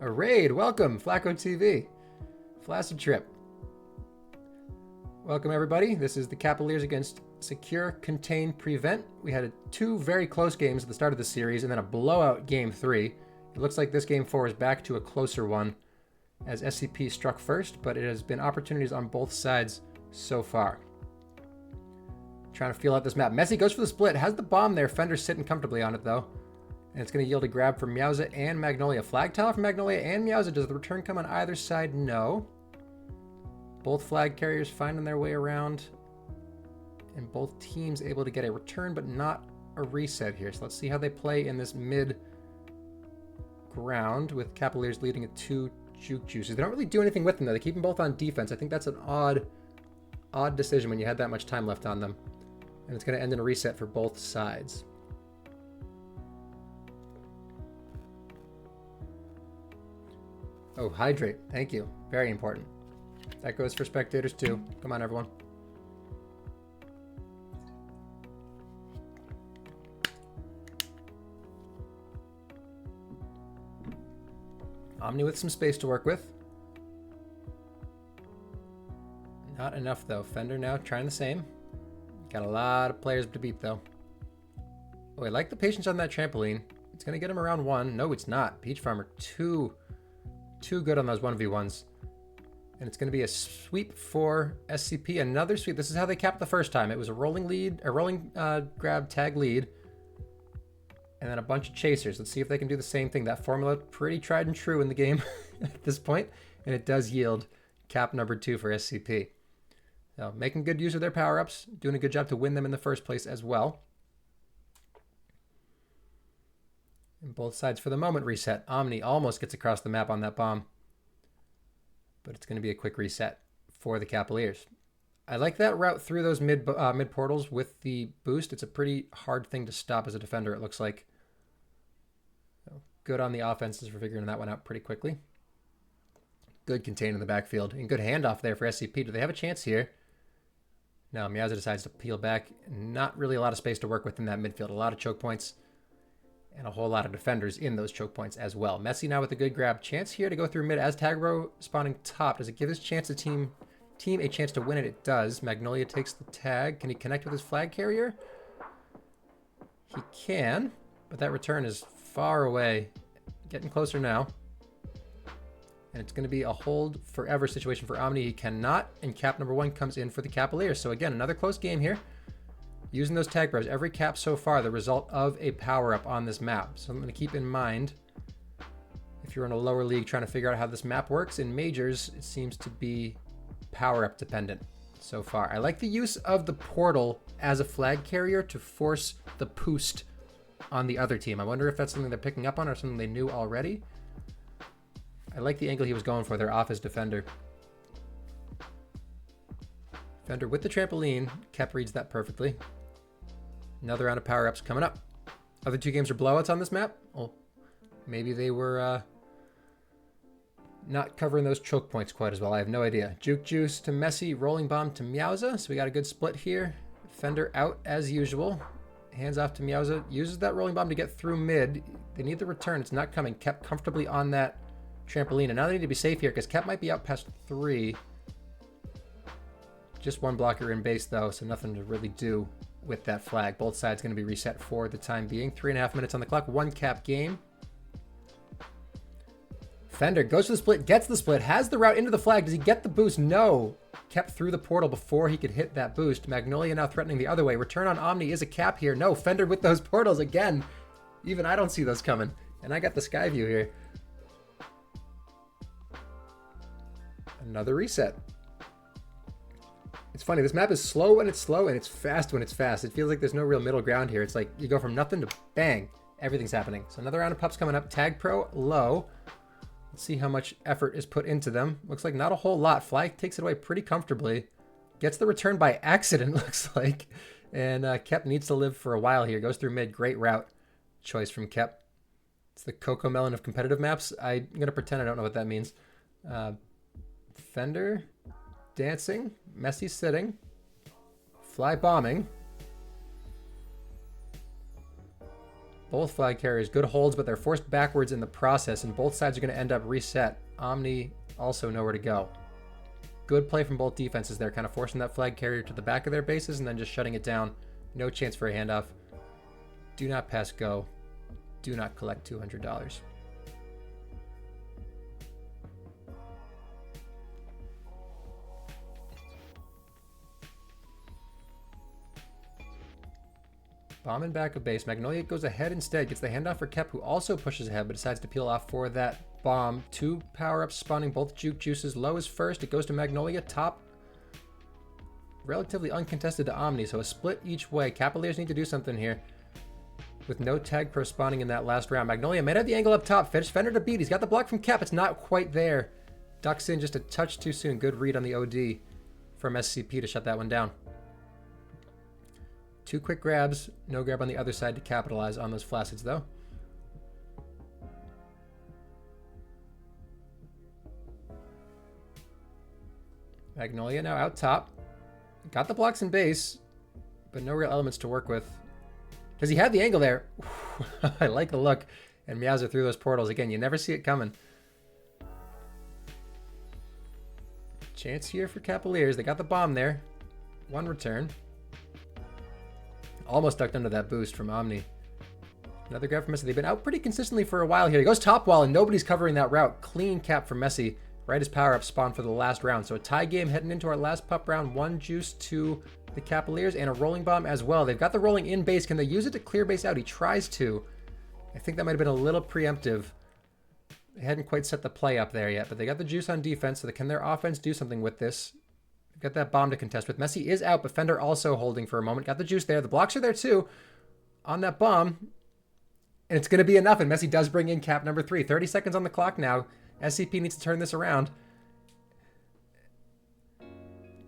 A raid. Welcome, Flacco TV. Flaccid Trip. Welcome, everybody. This is the Capaliers against Secure, Contain, Prevent. We had 2 very close games at the start of the series and then a blowout game 3. It looks like this game 4 is back to a closer one as SCP struck first, but it has been opportunities on both sides so far. Trying to feel out this map. Messi goes for the split. Has the bomb there. Fender's sitting comfortably on it, though. And it's going to yield a grab from Meowza and Magnolia. Flag tile from Magnolia and Meowza. Does the return come on either side? No. Both flag carriers finding their way around. And both teams able to get a return, but not a reset here. So let's see how they play in this mid ground with Capaliers leading at 2 juke juices. They don't really do anything with them, though. They keep them both on defense. I think that's an odd decision when you had that much time left on them. And it's going to end in a reset for both sides. Oh, hydrate. Thank you. Very important. That goes for spectators too. Come on, everyone. Omni with some space to work with. Not enough, though. Fender now trying the same. Got a lot of players to beat, though. Oh, I like the patience on that trampoline. It's going to get him around 1. No, it's not. Peach Farmer, too good on those 1v1s. And it's going to be a sweep for SCP. Another sweep. This is how they capped the first time. It was a rolling lead, a rolling grab tag lead, and then a bunch of chasers. Let's see if they can do the same thing. That formula, pretty tried and true in the game at this point, and it does yield cap number 2 for SCP. So making good use of their power-ups, doing a good job to win them in the first place as well. And both sides for the moment reset. Omni almost gets across the map on that bomb, but it's going to be a quick reset for the Capaliers. I like that route through those mid portals with the boost. It's a pretty hard thing to stop as a defender, it looks like. So good on the offenses for figuring that one out pretty quickly. Good contain in the backfield and good handoff there for SCP. Do they have a chance here? No, Meowza decides to peel back. Not really a lot of space to work with in that midfield. A lot of choke points and a whole lot of defenders in those choke points as well. Messi now with a good grab. Chance here to go through mid as TagPro spawning top. Does it give his chance to team a chance to win it? It does. Magnolia takes the tag. Can he connect with his flag carrier? He can, but that return is far away. Getting closer now. And it's going to be a hold forever situation for Omni. He cannot, and cap number 1 comes in for the Capaliers. So again, another close game here. Using those tag bros. Every cap so far, the result of a power-up on this map. So I'm going to keep in mind, if you're in a lower league trying to figure out how this map works, in Majors, it seems to be power-up dependent so far. I like the use of the portal as a flag carrier to force the boost on the other team. I wonder if that's something they're picking up on or something they knew already. I like the angle he was going for there off his defender. Defender with the trampoline. Kep reads that perfectly. Another round of power-ups coming up. Other 2 games are blowouts on this map. Well, maybe they were not covering those choke points quite as well. I have no idea. Juke Juice to Messi. Rolling Bomb to Meowza. So we got a good split here. Fender out as usual. Hands off to Meowza. Uses that Rolling Bomb to get through mid. They need the return. It's not coming. Kept comfortably on that trampoline. And now they need to be safe here because Kep might be out past 3. Just 1 blocker in base though, so nothing to really do with that flag. Both sides going to be reset for the time being. 3.5 minutes on the clock. 1 cap game. Fender goes for the split, gets the split, has the route into the flag. Does he get the boost? No. Kept through the portal before he could hit that boost. Magnolia now threatening the other way. Return on Omni is a cap here. No, Fender with those portals again. Even I don't see those coming. And I got the sky view here. Another reset. It's funny, this map is slow when it's slow and it's fast when it's fast. It feels like there's no real middle ground here. It's like you go from nothing to bang, everything's happening. So another round of pups coming up. TagPro low. Let's see how much effort is put into them. Looks like not a whole lot. Fly takes it away pretty comfortably. Gets the return by accident, looks like. And Kep needs to live for a while here. Goes through mid. Great route choice from Kep. It's the Coco Melon of competitive maps. I'm going to pretend I don't know what that means. Fender dancing. Messi sitting. Fly bombing. Both flag carriers, good holds, but they're forced backwards in the process, and both sides are going to end up reset. Omni also nowhere to go. Good play from both defenses there, kind of forcing that flag carrier to the back of their bases and then just shutting it down. No chance for a handoff. Do not pass go. Do not collect $200. Bombing back of base. Magnolia goes ahead instead. Gets the handoff for Kep, who also pushes ahead, but decides to peel off for that bomb. 2 power-ups spawning both Juke Juices. Low is first. It goes to Magnolia. Top relatively uncontested to Omni, so a split each way. Capaliers need to do something here. With no TagPro spawning in that last round. Magnolia might have the angle up top. Fender to beat. He's got the block from Kep. It's not quite there. Ducks in just a touch too soon. Good read on the OD from SCP to shut that one down. 2 quick grabs. No grab on the other side to capitalize on those flaccid though. Magnolia now out top. Got the blocks in base, but no real elements to work with. Because he had the angle there. I like the look. And Meowser through those portals. Again, you never see it coming. Chance here for Capaliers. They got the bomb there. One return. Almost ducked under that boost from Omni. Another grab from Messi. They've been out pretty consistently for a while here. He goes top wall and nobody's covering that route. Clean cap for Messi. Right as power up spawn for the last round. So a tie game heading into our last pup round. 1 juice to the Capaliers and a rolling bomb as well. They've got the rolling in base. Can they use it to clear base out? He tries to. I think that might have been a little preemptive. They hadn't quite set the play up there yet, but they got the juice on defense. So can their offense do something with this? They've got that bomb to contest with. Messi is out, but Fender also holding for a moment. Got the juice there. The blocks are there too on that bomb. And it's going to be enough. And Messi does bring in cap number 3. 30 seconds on the clock now. SCP needs to turn this around.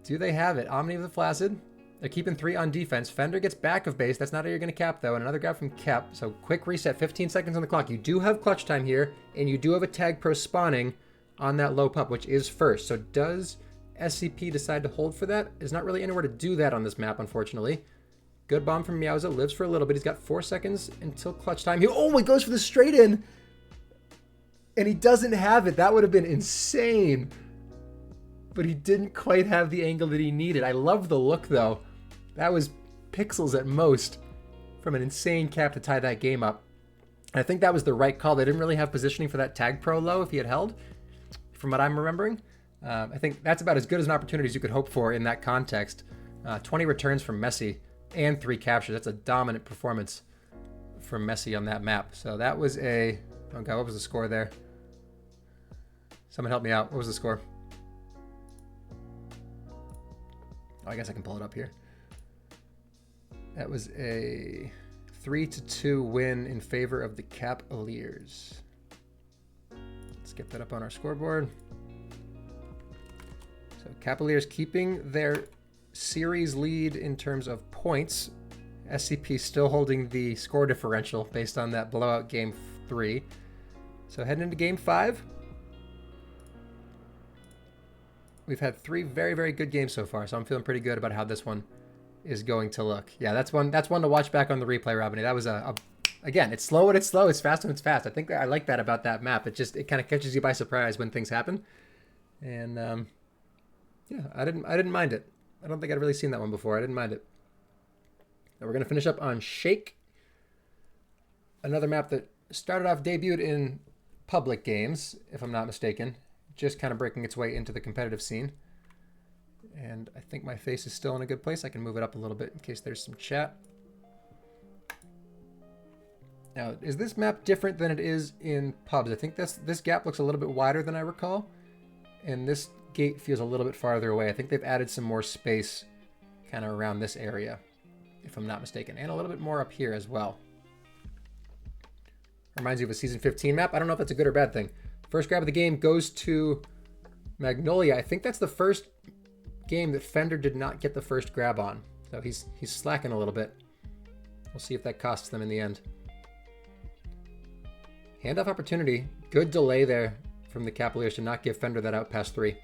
Do they have it? Omni with the Flaccid. They're keeping 3 on defense. Fender gets back of base. That's not how you're going to cap, though. And another grab from Cap. So quick reset. 15 seconds on the clock. You do have clutch time here. And you do have a TagPro spawning on that low pup, which is first. So does SCP decide to hold for that? There's not really anywhere to do that on this map, unfortunately. Good bomb from Meowser. Lives for a little bit. He's got 4 seconds until clutch time. He goes for the straight in. And he doesn't have it. That would have been insane. But he didn't quite have the angle that he needed. I love the look, though. That was pixels at most from an insane cap to tie that game up. And I think that was the right call. They didn't really have positioning for that TagPro low if he had held, from what I'm remembering. I think that's about as good as an opportunity as you could hope for in that context. 20 returns from Messi and 3 captures. That's a dominant performance from Messi on that map. So that was a... Oh God, what was the score there? Someone help me out. What was the score? Oh, I guess I can pull it up here. That was a 3-2 win in favor of the Capaliers. Let's get that up on our scoreboard. So Capaliers keeping their series lead in terms of points. SCP still holding the score differential based on that blowout game 3. So heading into game 5. We've had 3 very, very good games so far, so I'm feeling pretty good about how this one is going to look. Yeah, that's one to watch back on the replay, Robin. That was again, it's slow when it's slow, it's fast when it's fast. I think I like that about that map. It kind of catches you by surprise when things happen. And yeah, I didn't mind it. I don't think I'd really seen that one before. I didn't mind it. Now we're going to finish up on Shake. Another map that started off debuted in public games, if I'm not mistaken. Just kind of breaking its way into the competitive scene. And I think my face is still in a good place. I can move it up a little bit in case there's some chat. Now, is this map different than it is in pubs? I think this gap looks a little bit wider than I recall. And this gate feels a little bit farther away. I think they've added some more space kind of around this area, if I'm not mistaken. And a little bit more up here as well. Reminds you of a Season 15 map. I don't know if that's a good or bad thing. First grab of the game goes to Magnolia. I think that's the first game that Fender did not get the first grab on. So he's slacking a little bit. We'll see if that costs them in the end. Handoff opportunity. Good delay there from the Capaliers to not give Fender that out past 3.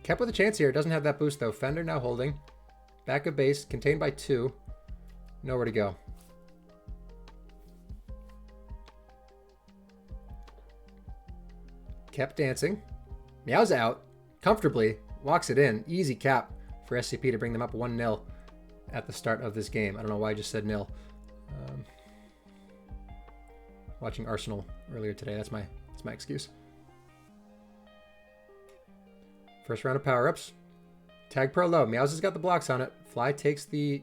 Kept with a chance here. Doesn't have that boost though. Fender now holding. Back of base. Contained by 2. Nowhere to go. Kept dancing. Meow's out. Comfortably. Walks it in. Easy cap for SCP to bring them up 1-0 at the start of this game. I don't know why I just said nil. Watching Arsenal earlier today. That's my excuse. First round of power-ups. TagPro low. Meow's has got the blocks on it. Fly takes the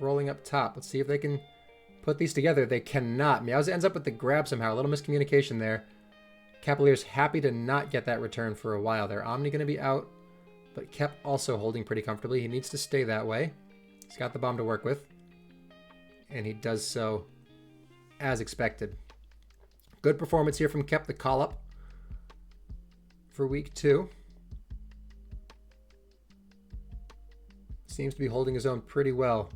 rolling up top. Let's see if they can put these together. They cannot. Meow's ends up with the grab somehow. A little miscommunication there. Capaliers happy to not get that return for a while. Their Omni going to be out, but Kep also holding pretty comfortably. He needs to stay that way. He's got the bomb to work with, and he does so as expected. Good performance here from Kep, the call-up for week 2. Seems to be holding his own pretty well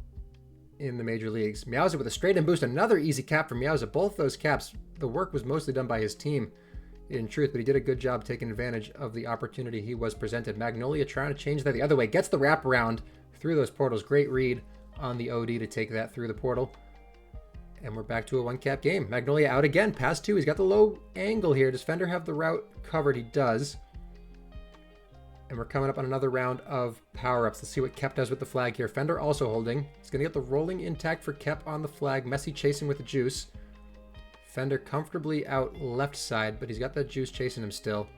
in the major leagues. Meowser with a straight-in boost. Another easy cap for Meowser. Both those caps, the work was mostly done by his team in truth, but he did a good job taking advantage of the opportunity he was presented. Magnolia trying to change that the other way. Gets the wraparound through those portals. Great read on the OD to take that through the portal. And we're back to a one-cap game. Magnolia out again. Pass 2. He's got the low angle here. Does Fender have the route covered? He does. And we're coming up on another round of power-ups. Let's see what Kep does with the flag here. Fender also holding. He's going to get the rolling intact for Kep on the flag. Messi chasing with the juice. Fender comfortably out left side, but he's got that juice chasing him still.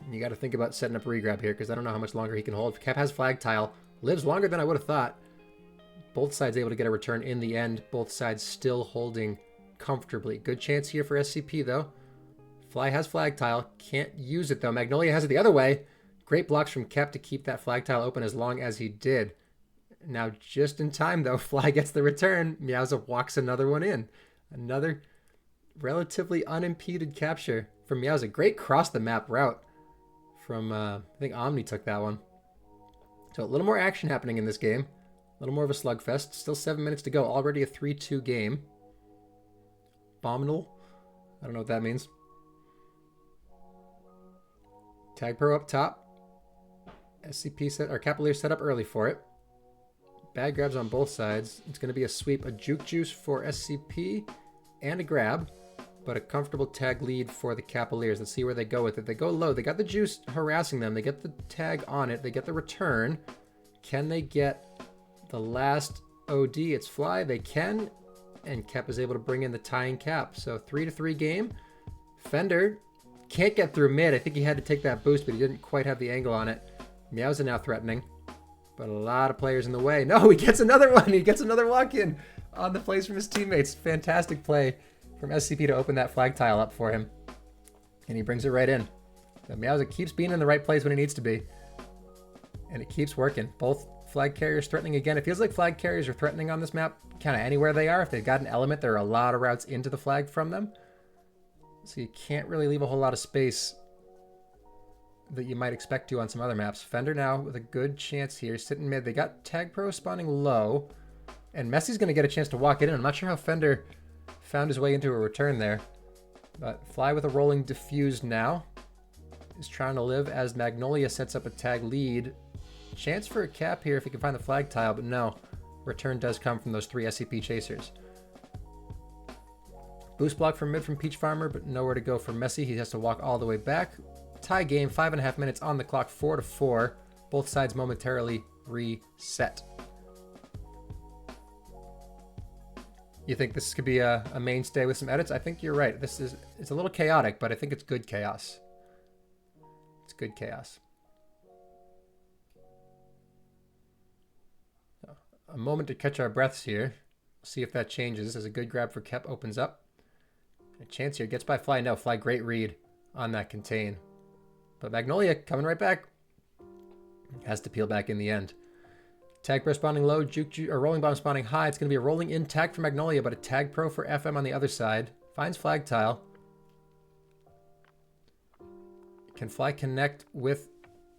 And you got to think about setting up regrab here, because I don't know how much longer he can hold. Kep has flag tile. Lives longer than I would have thought. Both sides able to get a return in the end. Both sides still holding comfortably. Good chance here for SCP, though. Fly has flag tile. Can't use it, though. Magnolia has it the other way. Great blocks from Kep to keep that flag tile open as long as he did. Now, just in time, though, Fly gets the return. Meowza walks another one in. Another relatively unimpeded capture from Meowza. Great cross-the-map route from, I think Omni took that one. So a little more action happening in this game. A little more of a slugfest. Still 7 minutes to go. Already a 3-2 game. Abominable. I don't know what that means. TagPro up top. SCP set, or Capaliers set up early for it. Bad grabs on both sides. It's going to be a sweep, a juke juice for SCP, and a grab, but a comfortable tag lead for the Capaliers. Let's see where they go with it. They go low. They got the juice harassing them. They get the tag on it. They get the return. Can they get the last OD? It's Fly. They can, and Kep is able to bring in the tying cap. So 3-3 game. Fender can't get through mid. I think he had to take that boost, but he didn't quite have the angle on it. Meowza now threatening, but a lot of players in the way. No, he gets another one. He gets another walk-in on the plays from his teammates. Fantastic play from SCP to open that flag tile up for him. And he brings it right in. So Meowza keeps being in the right place when he needs to be. And it keeps working. Both flag carriers threatening again. It feels like flag carriers are threatening on this map kind of anywhere they are. If they've got an element, there are a lot of routes into the flag from them. So you can't really leave a whole lot of space that you might expect to on some other maps. Fender now with a good chance here, sitting mid. They got TagPro spawning low, and Messi's going to get a chance to walk it in. I'm not sure how Fender found his way into a return there, but Fly with a rolling diffuse now is trying to live as Magnolia sets up a tag lead. Chance for a cap here if he can find the flag tile, but no. Return does come from those 3 SCP chasers. Boost block from mid from Peach Farmer, but nowhere to go for Messi. He has to walk all the way back. Tie game, 5.5 minutes on the clock, 4-4. Both sides momentarily reset. You think this could be a mainstay with some edits? I think you're right. It's a little chaotic, but I think it's good chaos. It's good chaos. A moment to catch our breaths here. See if that changes as a good grab for Kep opens up. A chance here. Gets by Fly. No, Fly, great read on that contain. But Magnolia coming right back. Has to peel back in the end. TagPro spawning low, or Rolling Bomb spawning high. It's going to be a rolling in tag for Magnolia, but a TagPro for FM on the other side. Finds flag tile. Can Fly connect with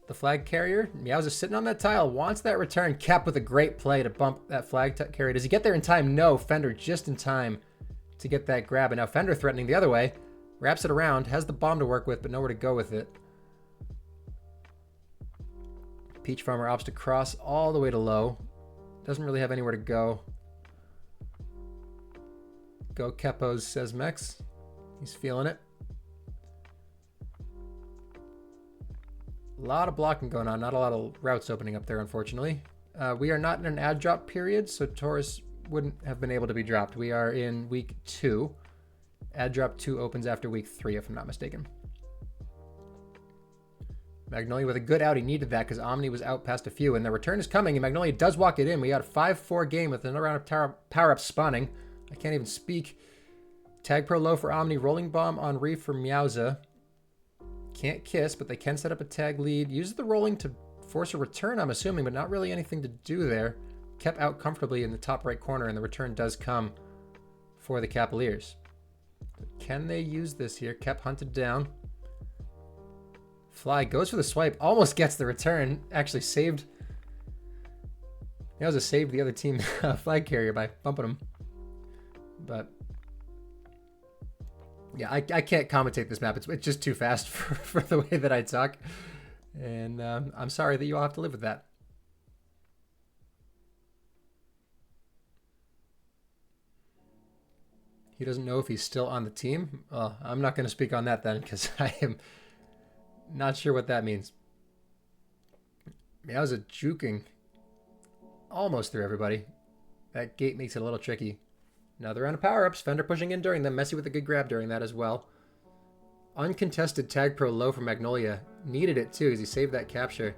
the flag carrier? Meowza sitting on that tile, wants that return. Kep with a great play to bump that flag carrier. Does he get there in time? No. Fender just in time to get that grab. And now Fender threatening the other way. Wraps it around, has the bomb to work with, but nowhere to go with it. Peach Farmer opts to cross all the way to low. Doesn't really have anywhere to go. Go Kepos, says Mex. He's feeling it. A lot of blocking going on. Not a lot of routes opening up there, unfortunately. We are not in an ad drop period, so Taurus wouldn't have been able to be dropped. We are in week 2. Ad drop 2 opens after week 3, if I'm not mistaken. Magnolia with a good out. He needed that because Omni was out past a few. And the return is coming, and Magnolia does walk it in. We got a 5-4 game with another round of power-ups spawning. I can't even speak. TagPro low for Omni. Rolling Bomb on Reef for Meowza. Can't kiss, but they can set up a tag lead. Uses the rolling to force a return, I'm assuming, but not really anything to do there. Kept out comfortably in the top right corner, and the return does come for the Capaliers. Can they use this here? Kept hunted down. Fly goes for the swipe, almost gets the return. Actually saved. Meowza saved the other team flag carrier by bumping him. But Yeah, I can't commentate this map. It's just too fast for the way that I talk. And I'm sorry that you all have to live with that. He doesn't know if he's still on the team. I'm not going to speak on that then, because I am not sure what that means. Meow's a juking almost through everybody. That gate makes it a little tricky. Another round of power-ups. Fender pushing in during them. Messy with a good grab during that as well. Uncontested TagPro low for Magnolia. Needed it too, as he saved that capture.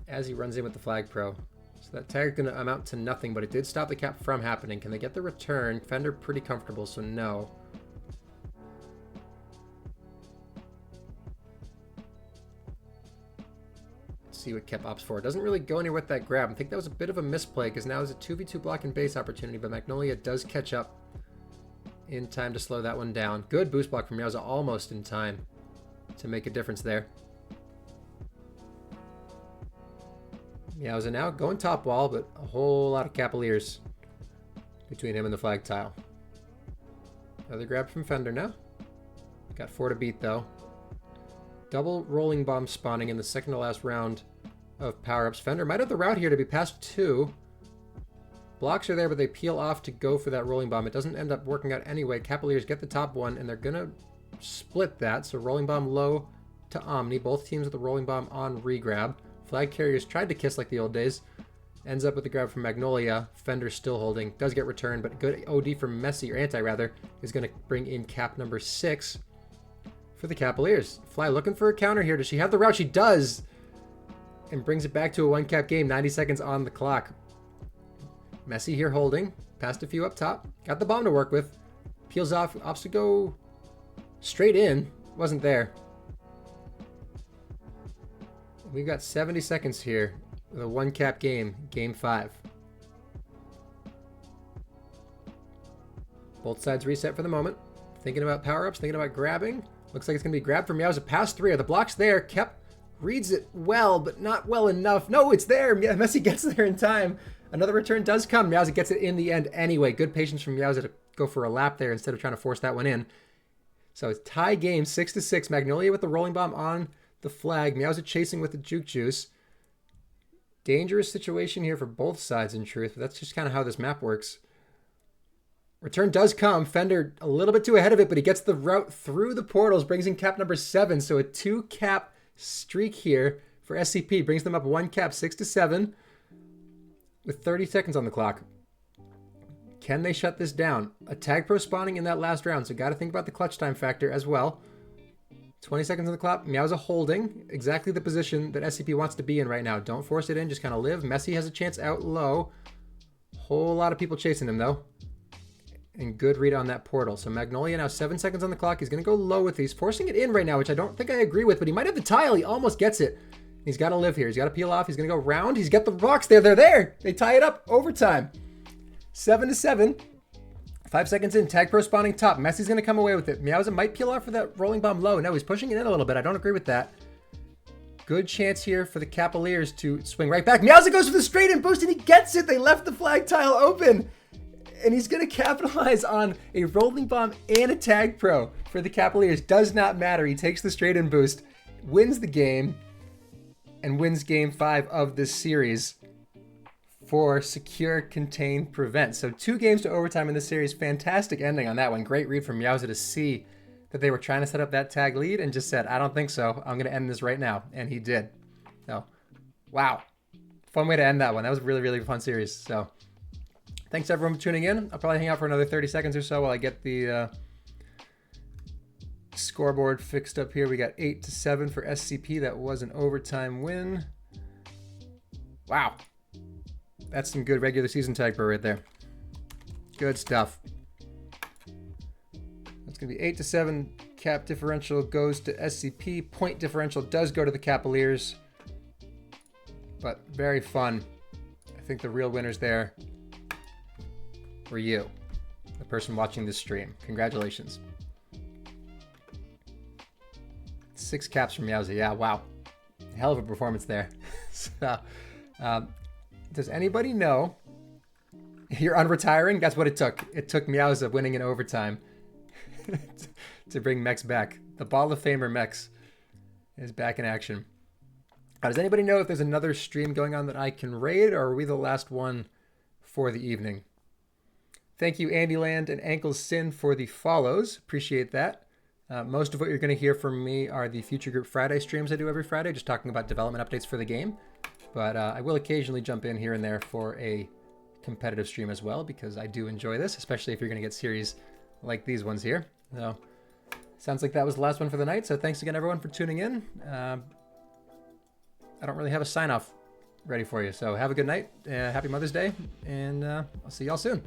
As he runs in with the Flag Pro. So that tag's going to amount to nothing, but it did stop the cap from happening. Can they get the return? Fender pretty comfortable, so no. Let's see what Kep opts for. Doesn't really go anywhere with that grab. I think that was a bit of a misplay, because now there's a 2v2 block and base opportunity, but Magnolia does catch up in time to slow that one down. Good boost block from Meowza, almost in time to make a difference there. Meowza now going top wall, but a whole lot of Capaliers between him and the flag tile. Another grab from Fender now. Got 4 to beat though. Double rolling bomb spawning in the second to last round of power-ups. Fender might have the route here to be past 2. Blocks are there, but they peel off to go for that rolling bomb. It doesn't end up working out anyway. Capaliers get the top one, and they're going to split that. So rolling bomb low to Omni. Both teams with the rolling bomb on regrab. Flag carriers tried to kiss like the old days. Ends up with the grab from Magnolia. Fender still holding. Does get returned, but good OD from Messy, or Anti rather, is going to bring in cap number 6 for the Capaliers. Fly looking for a counter here. Does she have the route? She does! And brings it back to a 1-cap game. 90 seconds on the clock. Messy here holding. Passed a few up top. Got the bomb to work with. Peels off. Opts to go straight in. Wasn't there. We've got 70 seconds here with a 1-cap game. Game 5. Both sides reset for the moment. Thinking about power-ups. Thinking about grabbing. Looks like it's going to be grabbed from Meowza. Past 3. Are the blocks there? Kep reads it well, but not well enough. No, it's there. Messy gets there in time. Another return does come. Meowza gets it in the end anyway. Good patience from Meowza to go for a lap there instead of trying to force that one in. So it's tie game, 6-6. Magnolia with the rolling bomb on the flag. Meowza chasing with the juke juice. Dangerous situation here for both sides in truth, but that's just kind of how this map works. Return does come. Fender a little bit too ahead of it, but he gets the route through the portals, brings in cap number 7. So a 2-cap streak here for SCP. Brings them up 1 cap, 6-7. With 30 seconds on the clock. Can they shut this down? A TagPro spawning in that last round, so got to think about the clutch time factor as well. 20 seconds on the clock. Meowza holding exactly the position that SCP wants to be in right now. Don't force it in, just kind of live. Messy has a chance out low. Whole lot of people chasing him though. And good read on that portal. So Magnolia now 7 seconds on the clock. He's going to go low with these. Forcing it in right now, which I don't think I agree with, but he might have the tile. He almost gets it. He's got to live here. He's got to peel off. He's going to go round. He's got the blocks there. They're there. They tie it up. Overtime. 7-7. 5 seconds in. TagPro spawning top. Messy's going to come away with it. Meowza might peel off for that rolling bomb low. No, he's pushing it in a little bit. I don't agree with that. Good chance here for the Capaliers to swing right back. Meowza goes for the straight in boost and he gets it. They left the flag tile open. And he's going to capitalize on a rolling bomb and a TagPro for the Capaliers. Does not matter. He takes the straight in boost, wins the game, and wins game 5 of this series for secure, contain, prevent. So 2 games to overtime in this series. Fantastic ending on that one. Great read from Meowza to see that they were trying to set up that tag lead and just said, I don't think so. I'm going to end this right now. And he did. So, wow. Fun way to end that one. That was a really, really fun series. So, thanks everyone for tuning in. I'll probably hang out for another 30 seconds or so while I get the scoreboard fixed up here. We got 8-7 for SCP. That was an overtime win. Wow. That's some good regular season TagPro right there. Good stuff. That's going to be 8-7. Cap differential goes to SCP. Point differential does go to the Capaliers. But very fun. I think the real winners there were you, the person watching this stream. Congratulations. 6 caps from Meowza. Yeah, wow. Hell of a performance there. So, does anybody know you're unretiring? That's what it took. It took Meowza winning in overtime to bring mechs back. The Ball of Famer mechs is back in action. Does anybody know if there's another stream going on that I can raid, or are we the last one for the evening? Thank you, Andyland and Ankles Sin, for the follows. Appreciate that. Most of what you're going to hear from me are the Future Group Friday streams I do every Friday, just talking about development updates for the game. But I will occasionally jump in here and there for a competitive stream as well, because I do enjoy this, especially if you're going to get series like these ones here. So, sounds like that was the last one for the night. So thanks again, everyone, for tuning in. I don't really have a sign-off ready for you. So have a good night. Happy Mother's Day. And I'll see y'all soon.